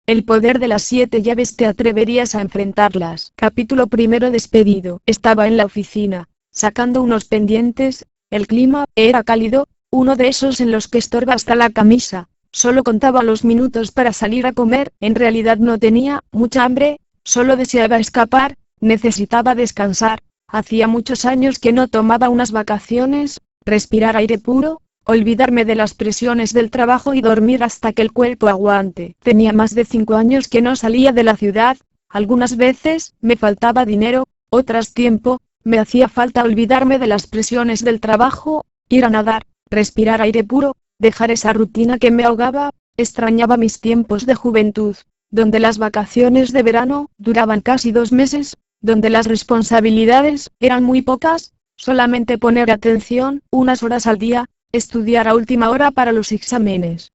El poder de las 7 llaves. ¿Te atreverías a enfrentarlas? Capítulo primero. Despedido. Estaba en la oficina, sacando unos pendientes. El clima era cálido, uno de esos en los que estorba hasta la camisa. Solo contaba los minutos para salir a comer. En realidad no tenía mucha hambre, solo deseaba escapar, necesitaba descansar. Hacía muchos años que no tomaba unas vacaciones, respirar aire puro, olvidarme de las presiones del trabajo y dormir hasta que el cuerpo aguante. Tenía más de 5 años que no salía de la ciudad. Algunas veces me faltaba dinero, otras tiempo. Me hacía falta olvidarme de las presiones del trabajo, ir a nadar, respirar aire puro, dejar esa rutina que me ahogaba. Extrañaba mis tiempos de juventud, donde las vacaciones de verano duraban casi 2 meses, donde las responsabilidades eran muy pocas, solamente poner atención unas horas al día, estudiar a última hora para los exámenes.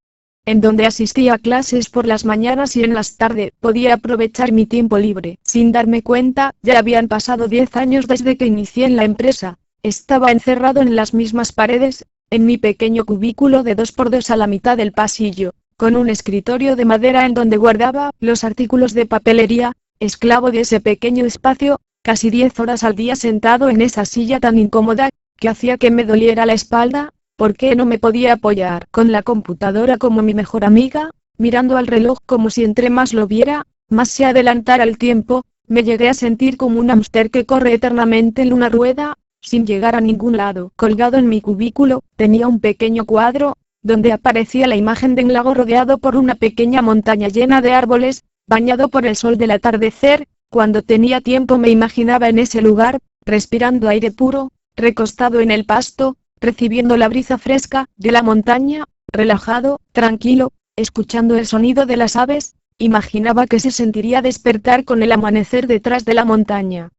En donde asistía a clases por las mañanas y en las tardes podía aprovechar mi tiempo libre. Sin darme cuenta, ya habían pasado 10 años desde que inicié en la empresa. Estaba encerrado en las mismas paredes, en mi pequeño cubículo de 2x2 a la mitad del pasillo, con un escritorio de madera en donde guardaba los artículos de papelería, esclavo de ese pequeño espacio, casi 10 horas al día sentado en esa silla tan incómoda, que hacía que me doliera la espalda. ¿Por qué no me podía apoyar con la computadora como mi mejor amiga? Mirando al reloj como si entre más lo viera, más se adelantara el tiempo. Me llegué a sentir como un hámster que corre eternamente en una rueda, sin llegar a ningún lado. Colgado en mi cubículo, tenía un pequeño cuadro, donde aparecía la imagen de un lago rodeado por una pequeña montaña llena de árboles, bañado por el sol del atardecer. Cuando tenía tiempo me imaginaba en ese lugar, respirando aire puro, recostado en el pasto, recibiendo la brisa fresca de la montaña, relajado, tranquilo, escuchando el sonido de las aves. Imaginaba que se sentiría despertar con el amanecer detrás de la montaña.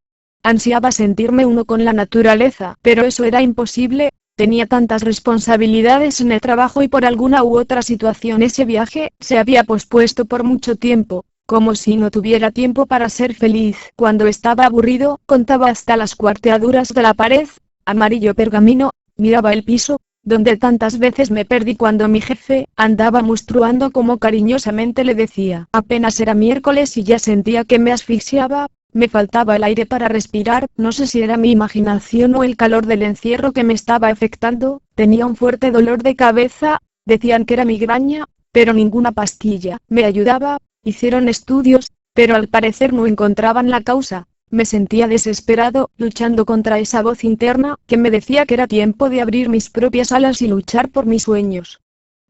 Ansiaba sentirme uno con la naturaleza, pero eso era imposible. Tenía tantas responsabilidades en el trabajo y por alguna u otra situación ese viaje se había pospuesto por mucho tiempo, como si no tuviera tiempo para ser feliz. Cuando estaba aburrido, contaba hasta las cuarteaduras de la pared, amarillo pergamino. Miraba el piso, donde tantas veces me perdí cuando mi jefe andaba mustruando como cariñosamente le decía. Apenas era miércoles y ya sentía que me asfixiaba, me faltaba el aire para respirar. No sé si era mi imaginación o el calor del encierro que me estaba afectando. Tenía un fuerte dolor de cabeza, decían que era migraña, pero ninguna pastilla me ayudaba. Hicieron estudios, pero al parecer no encontraban la causa. Me sentía desesperado, luchando contra esa voz interna que me decía que era tiempo de abrir mis propias alas y luchar por mis sueños.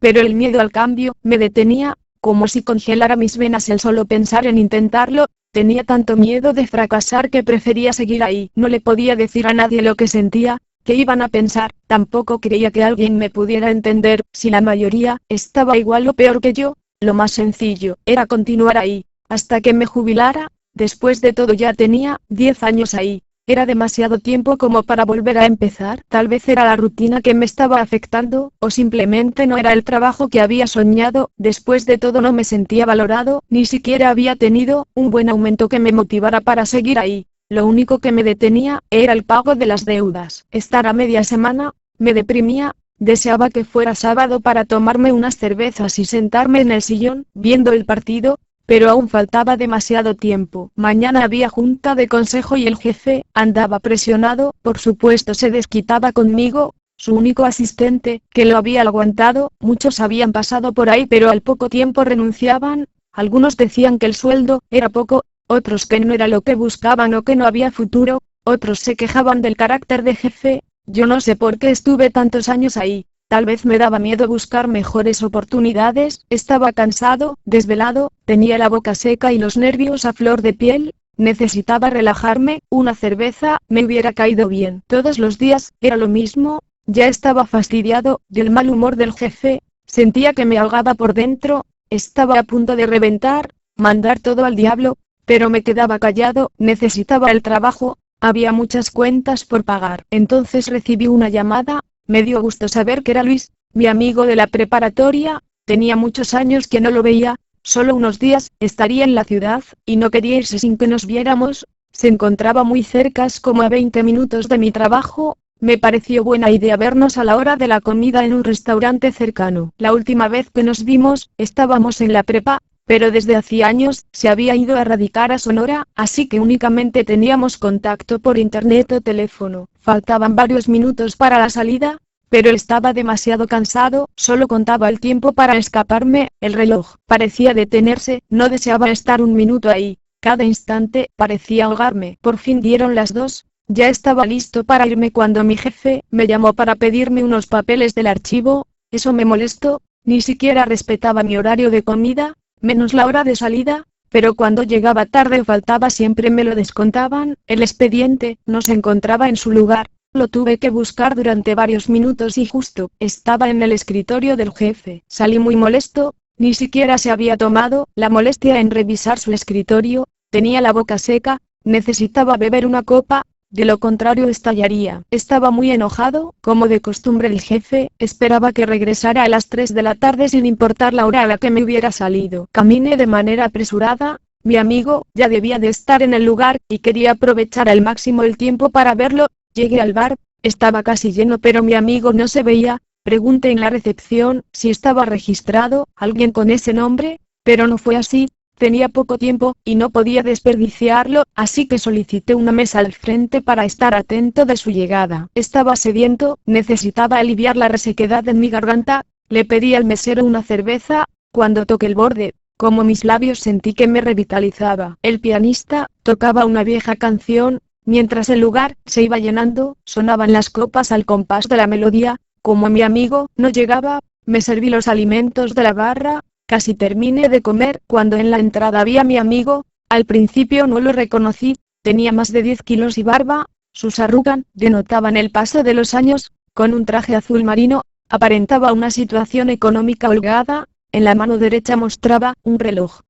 Pero el miedo al cambio me detenía, como si congelara mis venas el solo pensar en intentarlo. Tenía tanto miedo de fracasar que prefería seguir ahí. No le podía decir a nadie lo que sentía, qué iban a pensar. Tampoco creía que alguien me pudiera entender. Si la mayoría estaba igual o peor que yo, lo más sencillo era continuar ahí, hasta que me jubilara. Después de todo ya tenía 10 años ahí, era demasiado tiempo como para volver a empezar. Tal vez era la rutina que me estaba afectando, o simplemente no era el trabajo que había soñado. Después de todo no me sentía valorado, ni siquiera había tenido un buen aumento que me motivara para seguir ahí. Lo único que me detenía era el pago de las deudas. Estar a media semana me deprimía. Deseaba que fuera sábado para tomarme unas cervezas y sentarme en el sillón, viendo el partido, pero aún faltaba demasiado tiempo. Mañana había junta de consejo y el jefe andaba presionado. Por supuesto se desquitaba conmigo, su único asistente, que lo había aguantado. Muchos habían pasado por ahí pero al poco tiempo renunciaban. Algunos decían que el sueldo era poco, otros que no era lo que buscaban o que no había futuro, otros se quejaban del carácter de jefe. Yo no sé por qué estuve tantos años ahí. Tal vez me daba miedo buscar mejores oportunidades. Estaba cansado, desvelado, tenía la boca seca y los nervios a flor de piel. Necesitaba relajarme. Una cerveza me hubiera caído bien. Todos los días era lo mismo. Ya estaba fastidiado del mal humor del jefe. Sentía que me ahogaba por dentro. Estaba a punto de reventar, mandar todo al diablo, pero me quedaba callado. Necesitaba el trabajo. Había muchas cuentas por pagar. Entonces recibí una llamada. Me dio gusto saber que era Luis, mi amigo de la preparatoria. Tenía muchos años que no lo veía, solo unos días. Estaría en la ciudad, y no quería irse sin que nos viéramos. Se encontraba muy cerca, como a 20 minutos de mi trabajo. Me pareció buena idea vernos a la hora de la comida en un restaurante cercano. La última vez que nos vimos, estábamos en la prepa, pero desde hacía años se había ido a radicar a Sonora, así que únicamente teníamos contacto por internet o teléfono. Faltaban varios minutos para la salida, pero estaba demasiado cansado, solo contaba el tiempo para escaparme. El reloj parecía detenerse, no deseaba estar un minuto ahí. Cada instante parecía ahogarme. Por fin dieron las 2. Ya estaba listo para irme cuando mi jefe me llamó para pedirme unos papeles del archivo. Eso me molestó, ni siquiera respetaba mi horario de comida, menos la hora de salida, pero cuando llegaba tarde o faltaba siempre me lo descontaban. El expediente no se encontraba en su lugar, lo tuve que buscar durante varios minutos y justo estaba en el escritorio del jefe. Salí muy molesto, ni siquiera se había tomado la molestia en revisar su escritorio, tenía la boca seca, necesitaba beber una copa. De lo contrario estallaría. Estaba muy enojado, como de costumbre el jefe, esperaba que regresara a las 3 de la tarde sin importar la hora a la que me hubiera salido. Caminé de manera apresurada, mi amigo ya debía de estar en el lugar, y quería aprovechar al máximo el tiempo para verlo. Llegué al bar, estaba casi lleno pero mi amigo no se veía. Pregunté en la recepción si estaba registrado alguien con ese nombre, pero no fue así. Tenía poco tiempo, y no podía desperdiciarlo, así que solicité una mesa al frente para estar atento de su llegada. Estaba sediento, necesitaba aliviar la resequedad en mi garganta, le pedí al mesero una cerveza. Cuando toqué el borde, como mis labios sentí que me revitalizaba. El pianista tocaba una vieja canción, mientras el lugar se iba llenando, sonaban las copas al compás de la melodía. Como mi amigo no llegaba, me serví los alimentos de la barra. Casi terminé de comer cuando en la entrada vi a mi amigo. Al principio no lo reconocí, tenía más de 10 kilos y barba, sus arrugas denotaban el paso de los años. Con un traje azul marino, aparentaba una situación económica holgada, en la mano derecha mostraba un reloj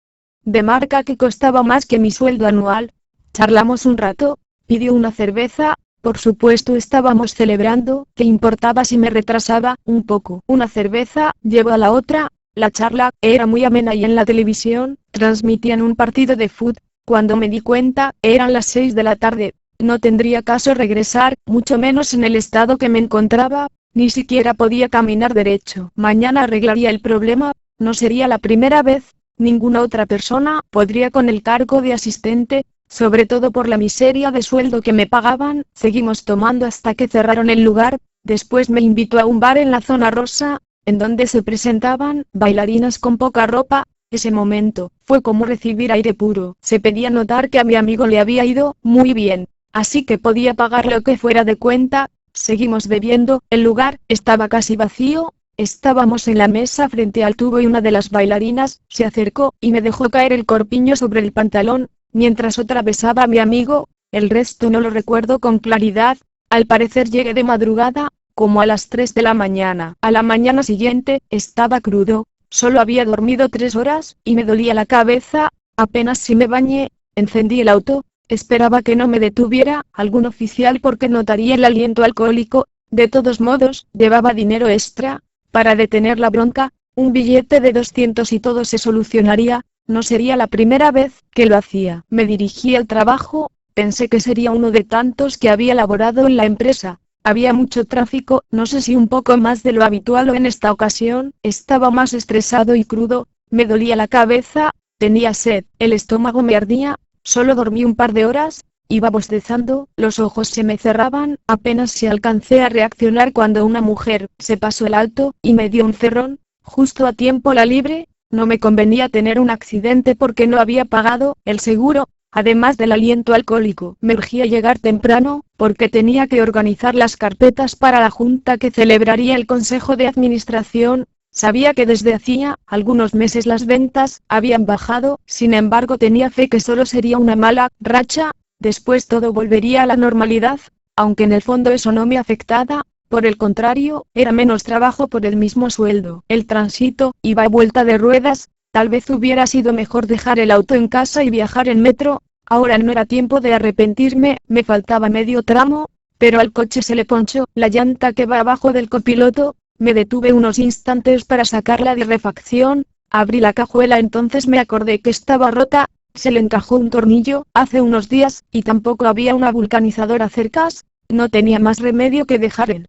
de marca que costaba más que mi sueldo anual. Charlamos un rato, pidió una cerveza, por supuesto estábamos celebrando, ¿qué importaba si me retrasaba un poco? Una cerveza llevó a la otra. La charla era muy amena y en la televisión transmitían un partido de fútbol. Cuando me di cuenta, eran las 6 de la tarde. No tendría caso regresar, mucho menos en el estado que me encontraba. Ni siquiera podía caminar derecho. Mañana arreglaría el problema. No sería la primera vez. Ninguna otra persona podría con el cargo de asistente, sobre todo por la miseria de sueldo que me pagaban. Seguimos tomando hasta que cerraron el lugar. Después me invitó a un bar en la zona rosa, en donde se presentaban bailarinas con poca ropa. Ese momento fue como recibir aire puro. Se pedía notar que a mi amigo le había ido muy bien, así que podía pagar lo que fuera de cuenta. Seguimos bebiendo, el lugar estaba casi vacío. Estábamos en la mesa frente al tubo y una de las bailarinas se acercó y me dejó caer el corpiño sobre el pantalón, mientras otra besaba a mi amigo. El resto no lo recuerdo con claridad. Al parecer llegué de madrugada, como a las 3 de la mañana. A la mañana siguiente, estaba crudo, solo había dormido 3 horas, y me dolía la cabeza. Apenas si me bañé, encendí el auto, esperaba que no me detuviera algún oficial porque notaría el aliento alcohólico. De todos modos, llevaba dinero extra, para detener la bronca, un billete de 200 y todo se solucionaría. No sería la primera vez que lo hacía. Me dirigí al trabajo, pensé que sería uno de tantos que había laborado en la empresa. Había mucho tráfico, no sé si un poco más de lo habitual o en esta ocasión, estaba más estresado y crudo, me dolía la cabeza, tenía sed, el estómago me ardía, solo dormí un par de horas, iba bostezando, los ojos se me cerraban, apenas si alcancé a reaccionar cuando una mujer se pasó el alto y me dio un cerrón, justo a tiempo la libre. No me convenía tener un accidente porque no había pagado el seguro. Además del aliento alcohólico, me urgía llegar temprano, porque tenía que organizar las carpetas para la junta que celebraría el consejo de administración. Sabía que desde hacía algunos meses las ventas habían bajado, sin embargo tenía fe que solo sería una mala racha, después todo volvería a la normalidad, aunque en el fondo eso no me afectaba. Por el contrario, era menos trabajo por el mismo sueldo. El tránsito iba a vuelta de ruedas. Tal vez hubiera sido mejor dejar el auto en casa y viajar en metro. Ahora no era tiempo de arrepentirme, me faltaba medio tramo, pero al coche se le ponchó la llanta que va abajo del copiloto. Me detuve unos instantes para sacarla de refacción, abrí la cajuela, entonces me acordé que estaba rota, se le encajó un tornillo hace unos días, y tampoco había una vulcanizadora cerca. No tenía más remedio que dejar el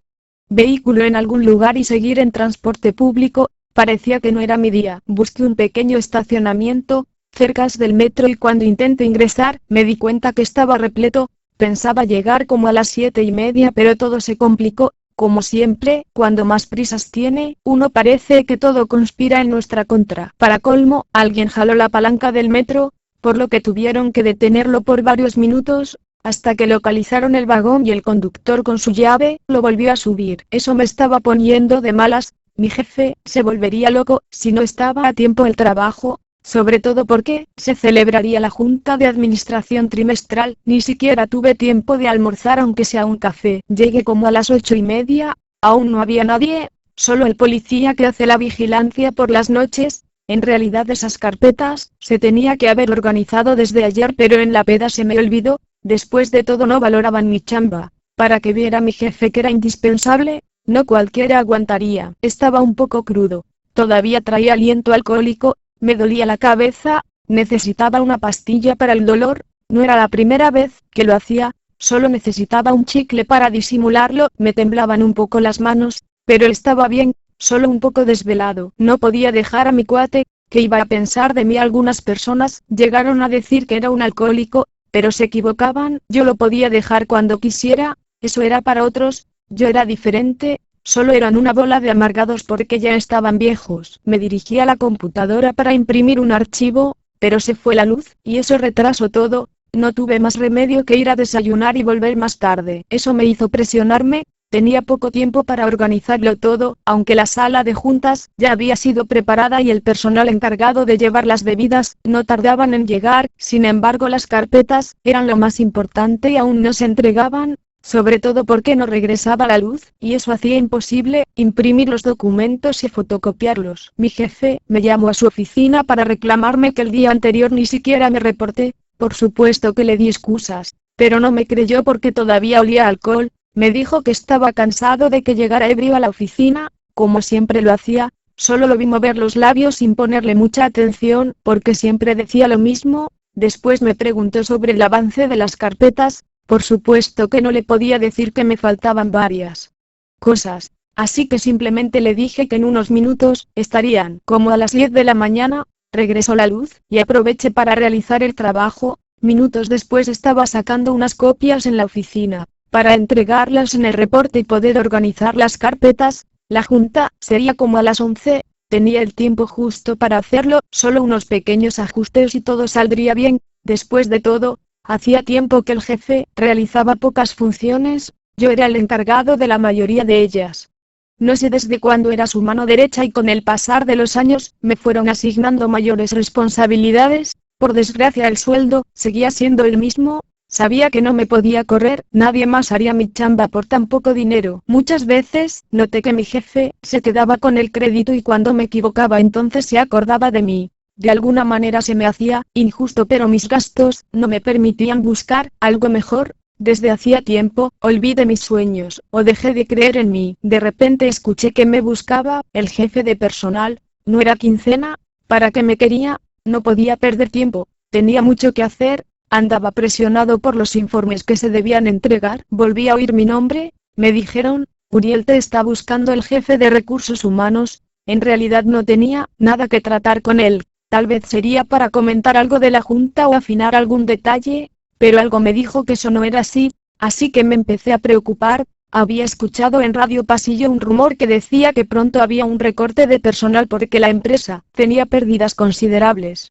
vehículo en algún lugar y seguir en transporte público. Parecía que no era mi día. Busqué un pequeño estacionamiento, cerca del metro, y cuando intenté ingresar, me di cuenta que estaba repleto. Pensaba llegar como a las 7:30, pero todo se complicó. Como siempre, cuando más prisas tiene uno, parece que todo conspira en nuestra contra. Para colmo, alguien jaló la palanca del metro, por lo que tuvieron que detenerlo por varios minutos, hasta que localizaron el vagón y el conductor con su llave lo volvió a subir. Eso me estaba poniendo de malas. Mi jefe se volvería loco si no estaba a tiempo el trabajo, sobre todo porque se celebraría la junta de administración trimestral. Ni siquiera tuve tiempo de almorzar, aunque sea un café. Llegué como a las 8:30, aún no había nadie, solo el policía que hace la vigilancia por las noches. En realidad esas carpetas se tenía que haber organizado desde ayer, pero en la peda se me olvidó. Después de todo, no valoraban mi chamba. Para que viera mi jefe que era indispensable, no cualquiera aguantaría. Estaba un poco crudo, todavía traía aliento alcohólico, me dolía la cabeza, necesitaba una pastilla para el dolor. No era la primera vez que lo hacía, solo necesitaba un chicle para disimularlo. Me temblaban un poco las manos, pero estaba bien, solo un poco desvelado. No podía dejar a mi cuate. ¿Qué iba a pensar de mí? Algunas personas llegaron a decir que era un alcohólico, pero se equivocaban. Yo lo podía dejar cuando quisiera, eso era para otros. Yo era diferente, solo eran una bola de amargados porque ya estaban viejos. Me dirigí a la computadora para imprimir un archivo, pero se fue la luz, y eso retrasó todo. No tuve más remedio que ir a desayunar y volver más tarde. Eso me hizo presionarme. Tenía poco tiempo para organizarlo todo, aunque la sala de juntas ya había sido preparada y el personal encargado de llevar las bebidas no tardaban en llegar. Sin embargo, las carpetas eran lo más importante y aún no se entregaban, sobre todo porque no regresaba la luz, y eso hacía imposible imprimir los documentos y fotocopiarlos. Mi jefe me llamó a su oficina para reclamarme que el día anterior ni siquiera me reporté. Por supuesto que le di excusas, pero no me creyó porque todavía olía a alcohol. Me dijo que estaba cansado de que llegara ebrio a la oficina, como siempre lo hacía. Solo lo vi mover los labios sin ponerle mucha atención, porque siempre decía lo mismo. Después me preguntó sobre el avance de las carpetas. Por supuesto que no le podía decir que me faltaban varias cosas, así que simplemente le dije que en unos minutos estarían. Como a las 10 de la mañana, regresó la luz, y aproveché para realizar el trabajo. Minutos después estaba sacando unas copias en la oficina, para entregarlas en el reporte y poder organizar las carpetas. La junta sería como a las 11, tenía el tiempo justo para hacerlo, solo unos pequeños ajustes y todo saldría bien. Después de todo, hacía tiempo que el jefe realizaba pocas funciones, yo era el encargado de la mayoría de ellas. No sé desde cuándo era su mano derecha, y con el pasar de los años me fueron asignando mayores responsabilidades. Por desgracia el sueldo seguía siendo el mismo. Sabía que no me podía correr, nadie más haría mi chamba por tan poco dinero. Muchas veces noté que mi jefe se quedaba con el crédito y cuando me equivocaba entonces se acordaba de mí. De alguna manera se me hacía injusto, pero mis gastos no me permitían buscar algo mejor. Desde hacía tiempo olvidé mis sueños, o dejé de creer en mí. De repente escuché que me buscaba el jefe de personal. No era quincena. ¿Para qué me quería? No podía perder tiempo. Tenía mucho que hacer. Andaba presionado por los informes que se debían entregar. Volví a oír mi nombre. Me dijeron: Uriel, te está buscando el jefe de recursos humanos. En realidad no tenía nada que tratar con él. Tal vez sería para comentar algo de la junta o afinar algún detalle, pero algo me dijo que eso no era así que me empecé a preocupar. Había escuchado en Radio Pasillo un rumor que decía que pronto había un recorte de personal porque la empresa tenía pérdidas considerables.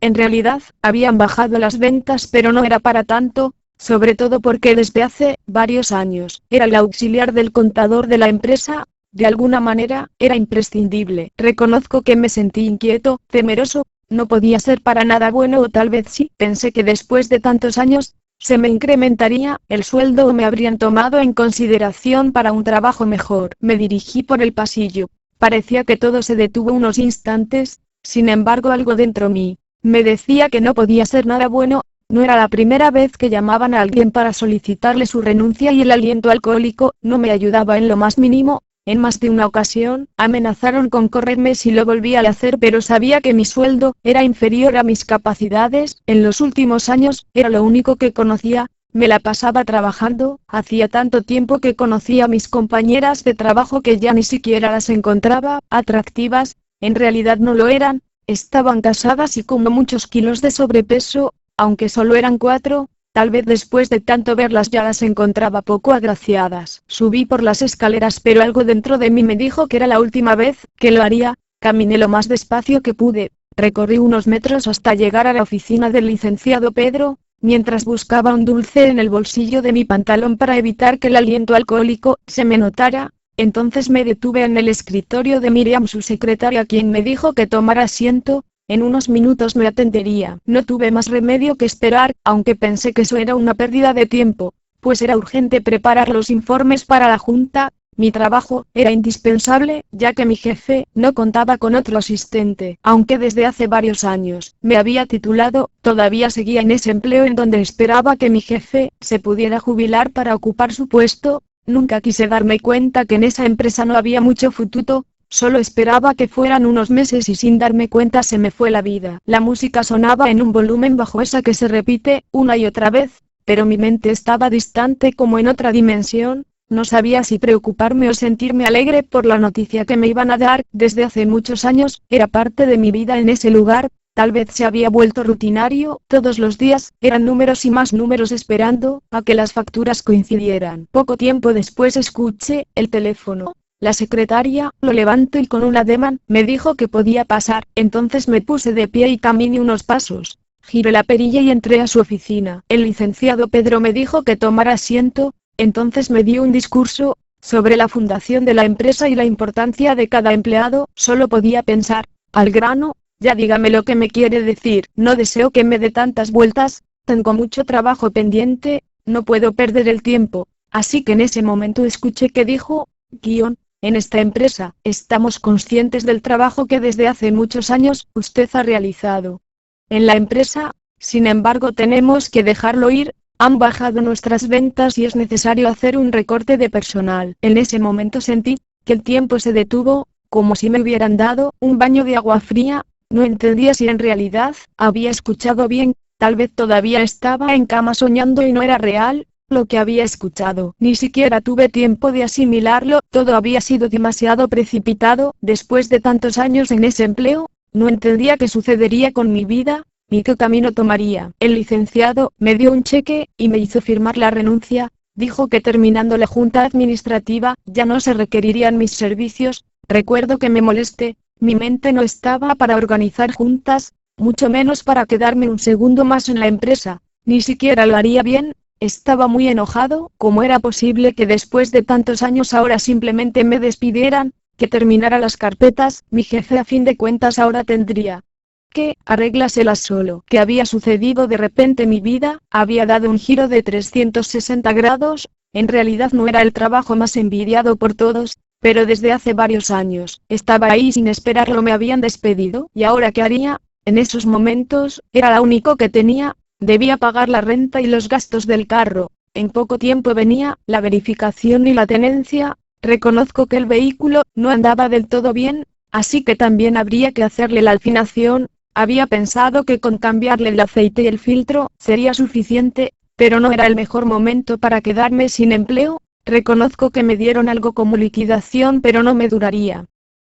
En realidad, habían bajado las ventas, pero no era para tanto, sobre todo porque desde hace varios años era el auxiliar del contador de la empresa. De alguna manera, era imprescindible. Reconozco que me sentí inquieto, temeroso. No podía ser para nada bueno, o tal vez sí. Pensé que después de tantos años, se me incrementaría el sueldo o me habrían tomado en consideración para un trabajo mejor. Me dirigí por el pasillo. Parecía que todo se detuvo unos instantes. Sin embargo, algo dentro mí me decía que no podía ser nada bueno. No era la primera vez que llamaban a alguien para solicitarle su renuncia, y el aliento alcohólico no me ayudaba en lo más mínimo. En más de una ocasión, amenazaron con correrme si lo volvía a hacer, pero sabía que mi sueldo era inferior a mis capacidades. En los últimos años, era lo único que conocía. Me la pasaba trabajando. Hacía tanto tiempo que conocía a mis compañeras de trabajo que ya ni siquiera las encontraba atractivas. En realidad no lo eran, estaban casadas y con muchos kilos de sobrepeso, aunque solo eran 4. Tal vez después de tanto verlas ya las encontraba poco agraciadas. Subí por las escaleras, pero algo dentro de mí me dijo que era la última vez que lo haría. Caminé lo más despacio que pude, recorrí unos metros hasta llegar a la oficina del licenciado Pedro, mientras buscaba un dulce en el bolsillo de mi pantalón para evitar que el aliento alcohólico se me notara. Entonces me detuve en el escritorio de Miriam, su secretaria, quien me dijo que tomara asiento. En unos minutos me atendería. No tuve más remedio que esperar, aunque pensé que eso era una pérdida de tiempo, pues era urgente preparar los informes para la junta. Mi trabajo era indispensable, ya que mi jefe no contaba con otro asistente. Aunque desde hace varios años me había titulado, todavía seguía en ese empleo en donde esperaba que mi jefe se pudiera jubilar para ocupar su puesto. Nunca quise darme cuenta que en esa empresa no había mucho futuro. Solo esperaba que fueran unos meses y sin darme cuenta se me fue la vida. La música sonaba en un volumen bajo, esa que se repite una y otra vez, pero mi mente estaba distante, como en otra dimensión. No sabía si preocuparme o sentirme alegre por la noticia que me iban a dar. Desde hace muchos años, era parte de mi vida en ese lugar. Tal vez se había vuelto rutinario, todos los días eran números y más números esperando a que las facturas coincidieran. Poco tiempo después escuché el teléfono. La secretaria lo levantó y con un ademán me dijo que podía pasar. Entonces me puse de pie y caminé unos pasos. Giré la perilla y entré a su oficina. El licenciado Pedro me dijo que tomara asiento. Entonces me dio un discurso sobre la fundación de la empresa y la importancia de cada empleado. Solo podía pensar, al grano. Ya dígame lo que me quiere decir. No deseo que me dé tantas vueltas. Tengo mucho trabajo pendiente. No puedo perder el tiempo. Así que en ese momento escuché que dijo, en esta empresa, estamos conscientes del trabajo que desde hace muchos años usted ha realizado en la empresa. Sin embargo, tenemos que dejarlo ir. Han bajado nuestras ventas y es necesario hacer un recorte de personal. En ese momento sentí que el tiempo se detuvo, como si me hubieran dado un baño de agua fría. No entendía si en realidad había escuchado bien. Tal vez todavía estaba en cama soñando y no era real lo que había escuchado. Ni siquiera tuve tiempo de asimilarlo. Todo había sido demasiado precipitado. Después de tantos años en ese empleo, no entendía qué sucedería con mi vida, ni qué camino tomaría. El licenciado me dio un cheque y me hizo firmar la renuncia. Dijo que terminando la junta administrativa, ya no se requerirían mis servicios. Recuerdo que me molesté. Mi mente no estaba para organizar juntas, mucho menos para quedarme un segundo más en la empresa. Ni siquiera lo haría bien. Estaba muy enojado. ¿Cómo era posible que después de tantos años ahora simplemente me despidieran? Que terminara las carpetas. Mi jefe a fin de cuentas ahora tendría que arréglaselas solo. ¿Qué había sucedido? De repente mi vida había dado un giro de 360 grados. En realidad no era el trabajo más envidiado por todos, pero desde hace varios años estaba ahí sin esperarlo. Me habían despedido. ¿Y ahora qué haría? En esos momentos era lo único que tenía. Debía pagar la renta y los gastos del carro. En poco tiempo venía la verificación y la tenencia. Reconozco que el vehículo no andaba del todo bien, así que también habría que hacerle la afinación. Había pensado que con cambiarle el aceite y el filtro sería suficiente, pero no era el mejor momento para quedarme sin empleo. Reconozco que me dieron algo como liquidación, pero no me duraría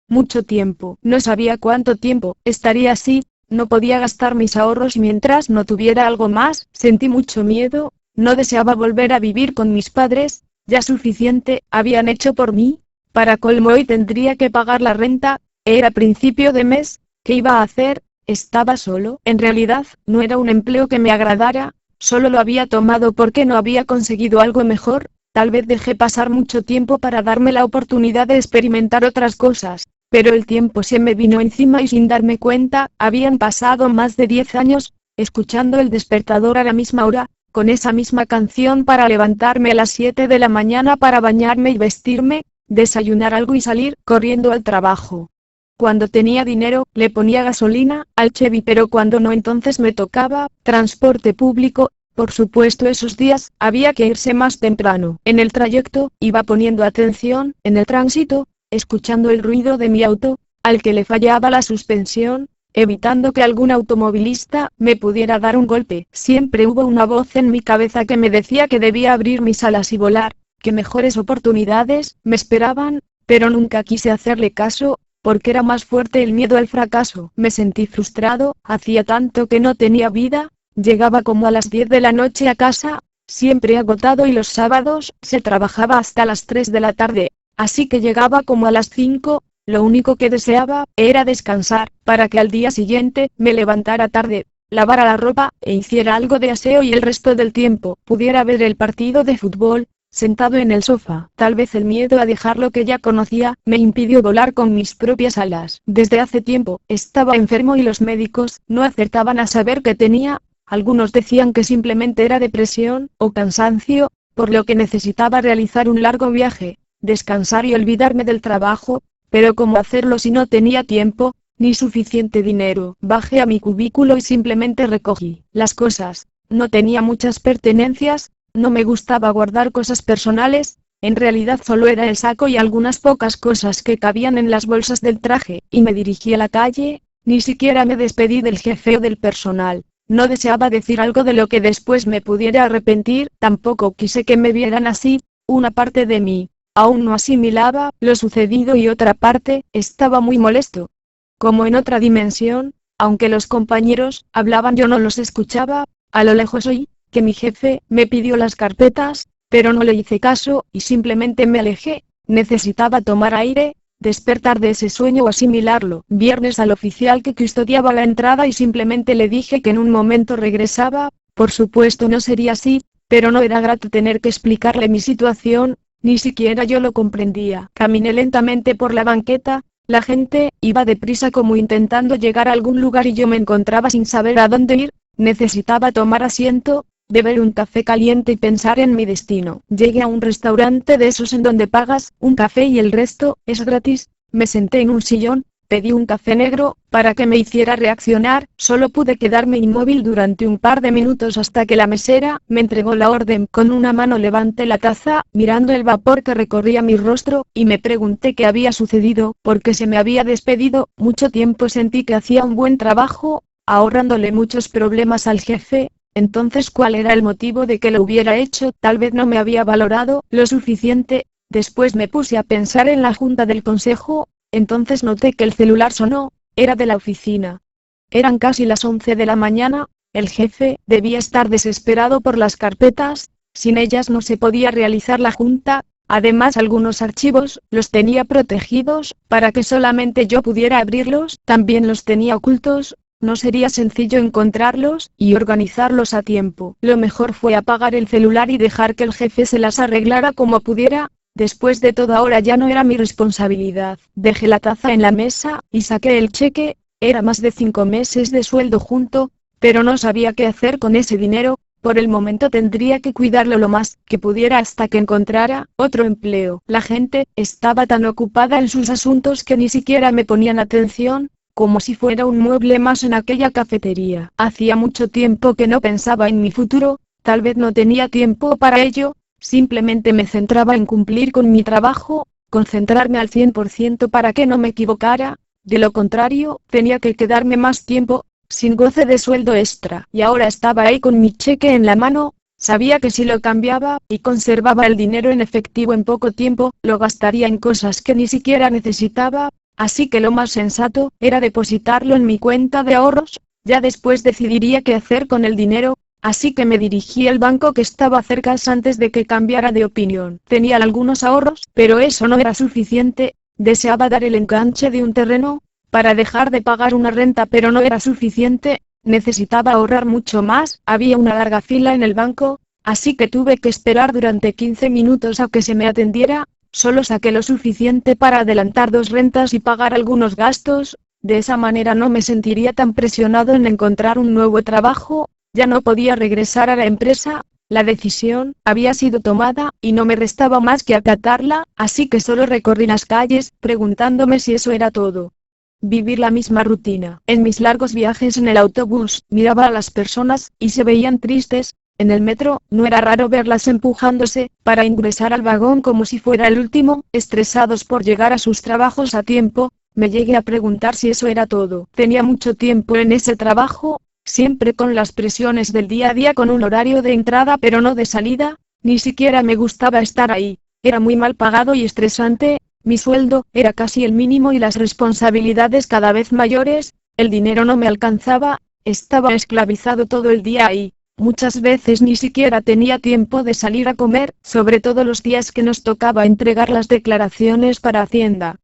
mucho tiempo. No sabía cuánto tiempo estaría así. No podía gastar mis ahorros mientras no tuviera algo más. Sentí mucho miedo. No deseaba volver a vivir con mis padres. Ya suficiente habían hecho por mí. Para colmo, hoy tendría que pagar la renta. Era principio de mes. ¿Qué iba a hacer? Estaba solo. En realidad, no era un empleo que me agradara. Solo lo había tomado porque no había conseguido algo mejor. Tal vez dejé pasar mucho tiempo para darme la oportunidad de experimentar otras cosas. Pero el tiempo se me vino encima y sin darme cuenta, habían pasado más de 10 años, escuchando el despertador a la misma hora, con esa misma canción para levantarme a las 7 de la mañana para bañarme y vestirme, desayunar algo y salir corriendo al trabajo. Cuando tenía dinero, le ponía gasolina al Chevy, pero cuando no, entonces me tocaba transporte público. Por supuesto, esos días había que irse más temprano. En el trayecto, iba poniendo atención en el tránsito, escuchando el ruido de mi auto, al que le fallaba la suspensión, evitando que algún automovilista me pudiera dar un golpe. Siempre hubo una voz en mi cabeza que me decía que debía abrir mis alas y volar, que mejores oportunidades me esperaban, pero nunca quise hacerle caso. porque era más fuerte el miedo al fracaso. Me sentí frustrado, hacía tanto que no tenía vida, llegaba como a las 10 de la noche a casa, siempre agotado, y los sábados se trabajaba hasta las 3 de la tarde, así que llegaba como a las 5, lo único que deseaba era descansar, para que al día siguiente me levantara tarde, lavara la ropa, e hiciera algo de aseo y el resto del tiempo pudiera ver el partido de fútbol, sentado en el sofá. Tal vez el miedo a dejar lo que ya conocía me impidió volar con mis propias alas. Desde hace tiempo estaba enfermo y los médicos no acertaban a saber qué tenía. Algunos decían que simplemente era depresión o cansancio, por lo que necesitaba realizar un largo viaje, descansar y olvidarme del trabajo, pero ¿cómo hacerlo si no tenía tiempo, ni suficiente dinero? Bajé a mi cubículo y simplemente recogí las cosas. No tenía muchas pertenencias, no me gustaba guardar cosas personales, en realidad solo era el saco y algunas pocas cosas que cabían en las bolsas del traje, y me dirigí a la calle. Ni siquiera me despedí del jefe o del personal. No deseaba decir algo de lo que después me pudiera arrepentir, tampoco quise que me vieran así. Una parte de mí aún no asimilaba lo sucedido y otra parte estaba muy molesto. Como en otra dimensión, aunque los compañeros hablaban yo no los escuchaba. A lo lejos oí que mi jefe me pidió las carpetas, pero no le hice caso y simplemente me alejé. Necesitaba tomar aire, despertar de ese sueño o asimilarlo. Viernes al oficial que custodiaba la entrada y simplemente le dije que en un momento regresaba. Por supuesto no sería así, pero no era grato tener que explicarle mi situación, ni siquiera yo lo comprendía. Caminé lentamente por la banqueta, la gente iba deprisa como intentando llegar a algún lugar y yo me encontraba sin saber a dónde ir. Necesitaba tomar asiento, beber un café caliente y pensar en mi destino. Llegué a un restaurante de esos en donde pagas un café y el resto es gratis. Me senté en un sillón, pedí un café negro, para que me hiciera reaccionar. Solo pude quedarme inmóvil durante un par de minutos hasta que la mesera me entregó la orden. Con una mano levanté la taza, mirando el vapor que recorría mi rostro, y me pregunté qué había sucedido, porque se me había despedido. Mucho tiempo sentí que hacía un buen trabajo, ahorrándole muchos problemas al jefe. Entonces, ¿cuál era el motivo de que lo hubiera hecho? Tal vez no me había valorado lo suficiente. Después me puse a pensar en la junta del consejo, entonces noté que el celular sonó, era de la oficina. Eran casi las 11 de la mañana, el jefe debía estar desesperado por las carpetas, sin ellas no se podía realizar la junta. Además algunos archivos los tenía protegidos, para que solamente yo pudiera abrirlos, también los tenía ocultos. No sería sencillo encontrarlos y organizarlos a tiempo. Lo mejor fue apagar el celular y dejar que el jefe se las arreglara como pudiera. Después de todo ahora ya no era mi responsabilidad. Dejé la taza en la mesa y saqué el cheque. Era más de 5 meses de sueldo junto, pero no sabía qué hacer con ese dinero. Por el momento tendría que cuidarlo lo más que pudiera hasta que encontrara otro empleo. La gente estaba tan ocupada en sus asuntos que ni siquiera me ponían atención, como si fuera un mueble más en aquella cafetería. Hacía mucho tiempo que no pensaba en mi futuro, tal vez no tenía tiempo para ello, simplemente me centraba en cumplir con mi trabajo, concentrarme al 100% para que no me equivocara. De lo contrario, tenía que quedarme más tiempo, sin goce de sueldo extra. Y ahora estaba ahí con mi cheque en la mano. Sabía que si lo cambiaba y conservaba el dinero en efectivo en poco tiempo, lo gastaría en cosas que ni siquiera necesitaba. Así que lo más sensato era depositarlo en mi cuenta de ahorros. Ya después decidiría qué hacer con el dinero. Así que me dirigí al banco que estaba cerca antes de que cambiara de opinión. Tenía algunos ahorros, pero eso no era suficiente. Deseaba dar el enganche de un terreno para dejar de pagar una renta, pero no era suficiente. Necesitaba ahorrar mucho más. Había una larga fila en el banco, así que tuve que esperar durante 15 minutos a que se me atendiera. Solo saqué lo suficiente para adelantar 2 rentas y pagar algunos gastos. De esa manera no me sentiría tan presionado en encontrar un nuevo trabajo. Ya no podía regresar a la empresa. La decisión había sido tomada, y no me restaba más que acatarla, así que solo recorrí las calles, preguntándome si eso era todo. Vivir la misma rutina. En mis largos viajes en el autobús, miraba a las personas, y se veían tristes. En el metro, no era raro verlas empujándose, para ingresar al vagón como si fuera el último, estresados por llegar a sus trabajos a tiempo. Me llegué a preguntar si eso era todo. Tenía mucho tiempo en ese trabajo, siempre con las presiones del día a día, con un horario de entrada pero no de salida. Ni siquiera me gustaba estar ahí. Era muy mal pagado y estresante. Mi sueldo era casi el mínimo y las responsabilidades cada vez mayores, el dinero no me alcanzaba, estaba esclavizado todo el día ahí. Muchas veces ni siquiera tenía tiempo de salir a comer, sobre todo los días que nos tocaba entregar las declaraciones para Hacienda.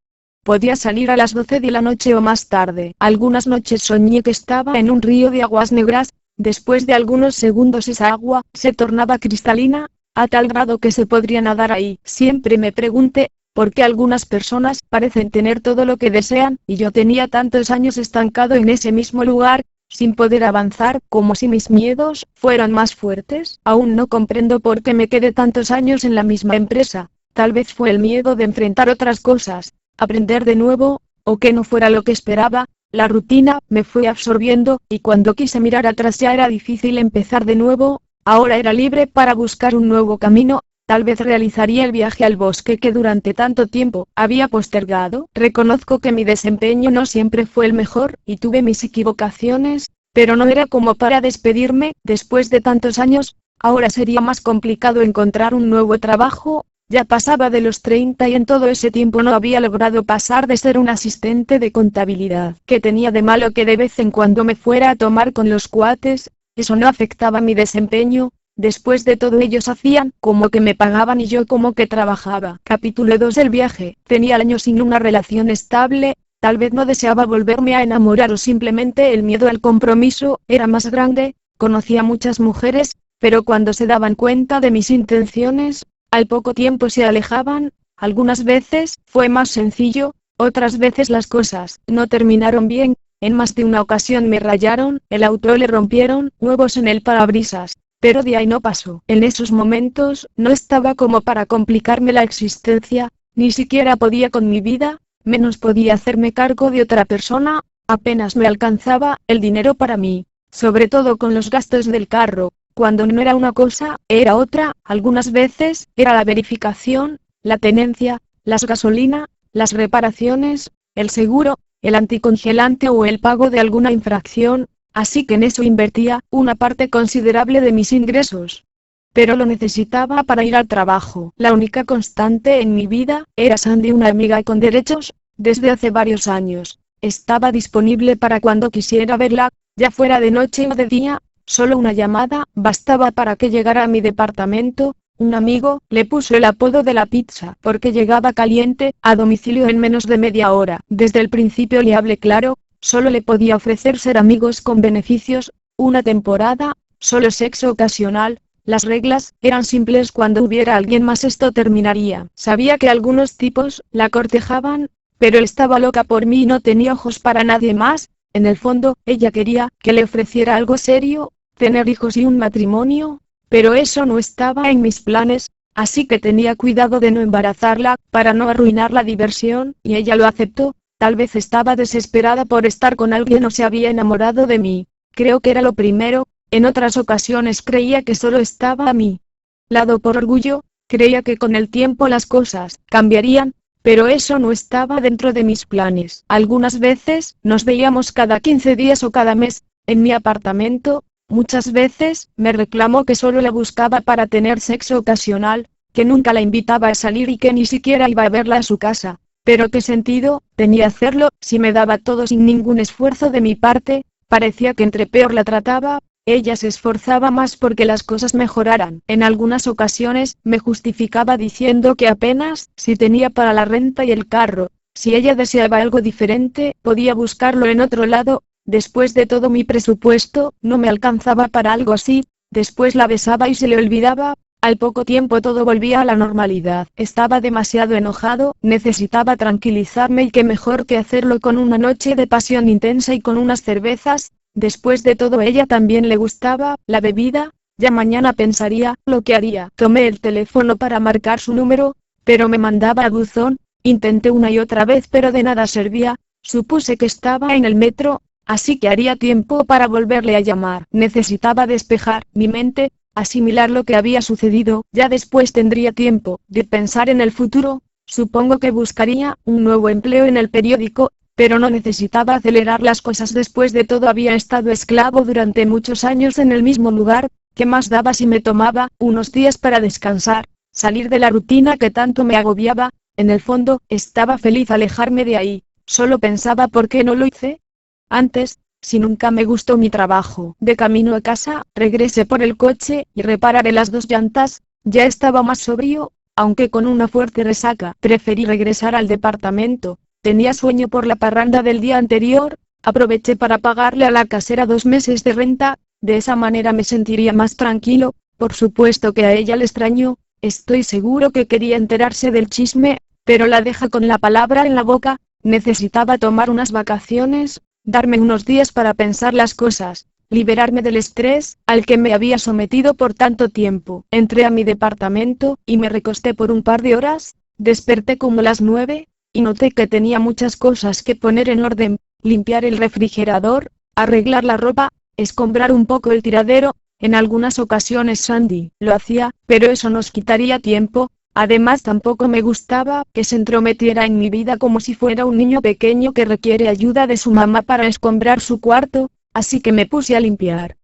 Podía salir a las 12 de la noche o más tarde. Algunas noches soñé que estaba en un río de aguas negras, después de algunos segundos esa agua se tornaba cristalina, a tal grado que se podría nadar ahí. Siempre me pregunté, ¿por qué algunas personas parecen tener todo lo que desean, y yo tenía tantos años estancado en ese mismo lugar, sin poder avanzar, como si mis miedos fueran más fuertes? Aún no comprendo por qué me quedé tantos años en la misma empresa. Tal vez fue el miedo de enfrentar otras cosas, aprender de nuevo, o que no fuera lo que esperaba. La rutina me fue absorbiendo, y cuando quise mirar atrás ya era difícil empezar de nuevo. Ahora era libre para buscar un nuevo camino. Tal vez realizaría el viaje al bosque que durante tanto tiempo había postergado. Reconozco que mi desempeño no siempre fue el mejor, y tuve mis equivocaciones, pero no era como para despedirme después de tantos años. Ahora sería más complicado encontrar un nuevo trabajo. Ya pasaba de los 30 y en todo ese tiempo no había logrado pasar de ser un asistente de contabilidad. ¿Qué tenía de malo que de vez en cuando me fuera a tomar con los cuates? Eso no afectaba mi desempeño. Después de todo ellos hacían como que me pagaban y yo como que trabajaba. Capítulo 2. El viaje. Tenía años sin una relación estable, tal vez no deseaba volverme a enamorar o simplemente el miedo al compromiso era más grande. Conocía muchas mujeres, pero cuando se daban cuenta de mis intenciones, al poco tiempo se alejaban. Algunas veces fue más sencillo, otras veces las cosas no terminaron bien. En más de una ocasión me rayaron el auto o le rompieron huevos en el parabrisas. Pero de ahí no pasó. En esos momentos no estaba como para complicarme la existencia, ni siquiera podía con mi vida, menos podía hacerme cargo de otra persona. Apenas me alcanzaba el dinero para mí, sobre todo con los gastos del carro. Cuando no era una cosa, era otra. Algunas veces era la verificación, la tenencia, las gasolina, las reparaciones, el seguro, el anticongelante o el pago de alguna infracción. Así que en eso invertía una parte considerable de mis ingresos. Pero lo necesitaba para ir al trabajo. La única constante en mi vida era Sandy, una amiga con derechos. Desde hace varios años, estaba disponible para cuando quisiera verla, ya fuera de noche o de día. Solo una llamada bastaba para que llegara a mi departamento. Un amigo le puso el apodo de la pizza porque llegaba caliente a domicilio en menos de media hora. Desde el principio le hablé claro. Solo le podía ofrecer ser amigos con beneficios, una temporada, solo sexo ocasional. Las reglas eran simples. Cuando hubiera alguien más esto terminaría. Sabía que algunos tipos la cortejaban, pero él estaba loca por mí y no tenía ojos para nadie más. En el fondo, ella quería que le ofreciera algo serio, tener hijos y un matrimonio, pero eso no estaba en mis planes, así que tenía cuidado de no embarazarla, para no arruinar la diversión, y ella lo aceptó. Tal vez estaba desesperada por estar con alguien o se había enamorado de mí. Creo que era lo primero. En otras ocasiones creía que solo estaba a mi lado por orgullo. Creía que con el tiempo las cosas cambiarían, pero eso no estaba dentro de mis planes. Algunas veces nos veíamos cada 15 días o cada mes, en mi apartamento. Muchas veces me reclamó que solo la buscaba para tener sexo ocasional, que nunca la invitaba a salir y que ni siquiera iba a verla a su casa. Pero ¿qué sentido tenía hacerlo si me daba todo sin ningún esfuerzo de mi parte? Parecía que entre peor la trataba, ella se esforzaba más porque las cosas mejoraran. En algunas ocasiones me justificaba diciendo que apenas si tenía para la renta y el carro. Si ella deseaba algo diferente, podía buscarlo en otro lado. Después de todo, mi presupuesto no me alcanzaba para algo así. Después la besaba y se le olvidaba. Al poco tiempo todo volvía a la normalidad. Estaba demasiado enojado, necesitaba tranquilizarme y qué mejor que hacerlo con una noche de pasión intensa y con unas cervezas. Después de todo, ella también le gustaba la bebida. Ya mañana pensaría lo que haría. Tomé el teléfono para marcar su número, pero me mandaba a buzón. Intenté una y otra vez pero de nada servía. Supuse que estaba en el metro, así que haría tiempo para volverle a llamar. Necesitaba despejar mi mente, asimilar lo que había sucedido. Ya después tendría tiempo de pensar en el futuro. Supongo que buscaría un nuevo empleo en el periódico, pero no necesitaba acelerar las cosas. Después de todo, había estado esclavo durante muchos años en el mismo lugar. ¿Qué más daba si me tomaba unos días para descansar, salir de la rutina que tanto me agobiaba? En el fondo, estaba feliz alejarme de ahí, solo pensaba por qué no lo hice antes. Si nunca me gustó mi trabajo. De camino a casa, regresé por el coche y repararé las dos llantas. Ya estaba más sobrio, aunque con una fuerte resaca. Preferí regresar al departamento. Tenía sueño por la parranda del día anterior. Aproveché para pagarle a la casera 2 meses de renta. De esa manera me sentiría más tranquilo. Por supuesto que a ella le extrañó. Estoy seguro que quería enterarse del chisme, pero la deja con la palabra en la boca. Necesitaba tomar unas vacaciones, darme unos días para pensar las cosas, liberarme del estrés al que me había sometido por tanto tiempo. Entré a mi departamento y me recosté por un par de horas. Desperté como las 9 y noté que tenía muchas cosas que poner en orden: limpiar el refrigerador, arreglar la ropa, escombrar un poco el tiradero. En algunas ocasiones Sandy lo hacía, pero eso nos quitaría tiempo. Además, tampoco me gustaba que se entrometiera en mi vida como si fuera un niño pequeño que requiere ayuda de su mamá para escombrar su cuarto, así que me puse a limpiar.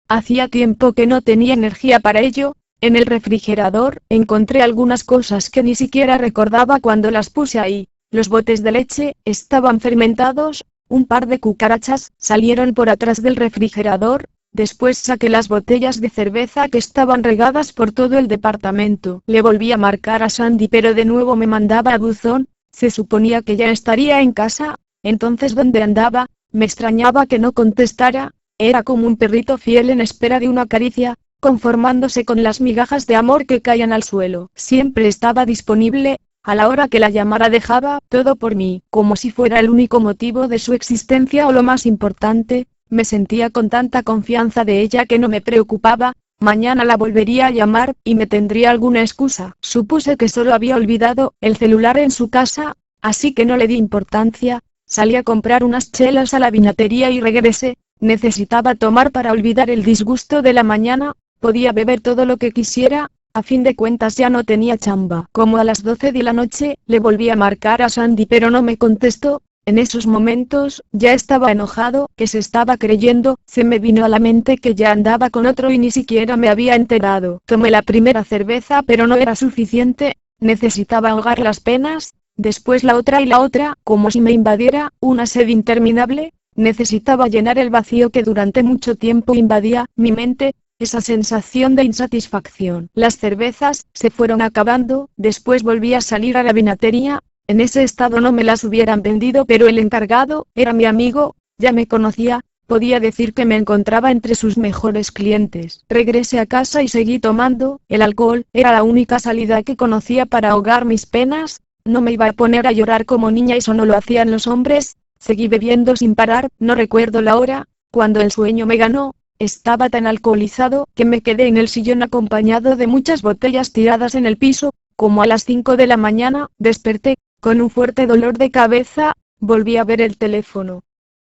Hacía tiempo que no tenía energía para ello. En el refrigerador encontré algunas cosas que ni siquiera recordaba cuando las puse ahí. Los botes de leche estaban fermentados, un par de cucarachas salieron por atrás del refrigerador. Después saqué las botellas de cerveza que estaban regadas por todo el departamento. Le volví a marcar a Sandy, pero de nuevo me mandaba a buzón. Se suponía que ya estaría en casa. Entonces, ¿dónde andaba? Me extrañaba que no contestara. Era como un perrito fiel en espera de una caricia, conformándose con las migajas de amor que caían al suelo. Siempre estaba disponible. A la hora que la llamara dejaba todo por mí, como si fuera el único motivo de su existencia o lo más importante. Me sentía con tanta confianza de ella que no me preocupaba. Mañana la volvería a llamar, y me tendría alguna excusa. Supuse que solo había olvidado el celular en su casa, así que no le di importancia. Salí a comprar unas chelas a la vinatería y regresé. Necesitaba tomar para olvidar el disgusto de la mañana. Podía beber todo lo que quisiera. A fin de cuentas ya no tenía chamba. Como a las 12 de la noche, le volví a marcar a Sandy, pero no me contestó. En esos momentos, ya estaba enojado. ¿Que se estaba creyendo? Se me vino a la mente que ya andaba con otro y ni siquiera me había enterado. Tomé la primera cerveza, pero no era suficiente. Necesitaba ahogar las penas. Después la otra y la otra, como si me invadiera una sed interminable. Necesitaba llenar el vacío que durante mucho tiempo invadía mi mente. Esa sensación de insatisfacción. Las cervezas se fueron acabando. Después volví a salir a la vinatería. En ese estado no me las hubieran vendido, pero el encargado era mi amigo, ya me conocía, podía decir que me encontraba entre sus mejores clientes. Regresé a casa y seguí tomando. El alcohol era la única salida que conocía para ahogar mis penas. No me iba a poner a llorar como niña, eso no lo hacían los hombres. Seguí bebiendo sin parar. No recuerdo la hora, cuando el sueño me ganó. Estaba tan alcoholizado que me quedé en el sillón acompañado de muchas botellas tiradas en el piso. Como a las 5 de la mañana, desperté con un fuerte dolor de cabeza. Volví a ver el teléfono,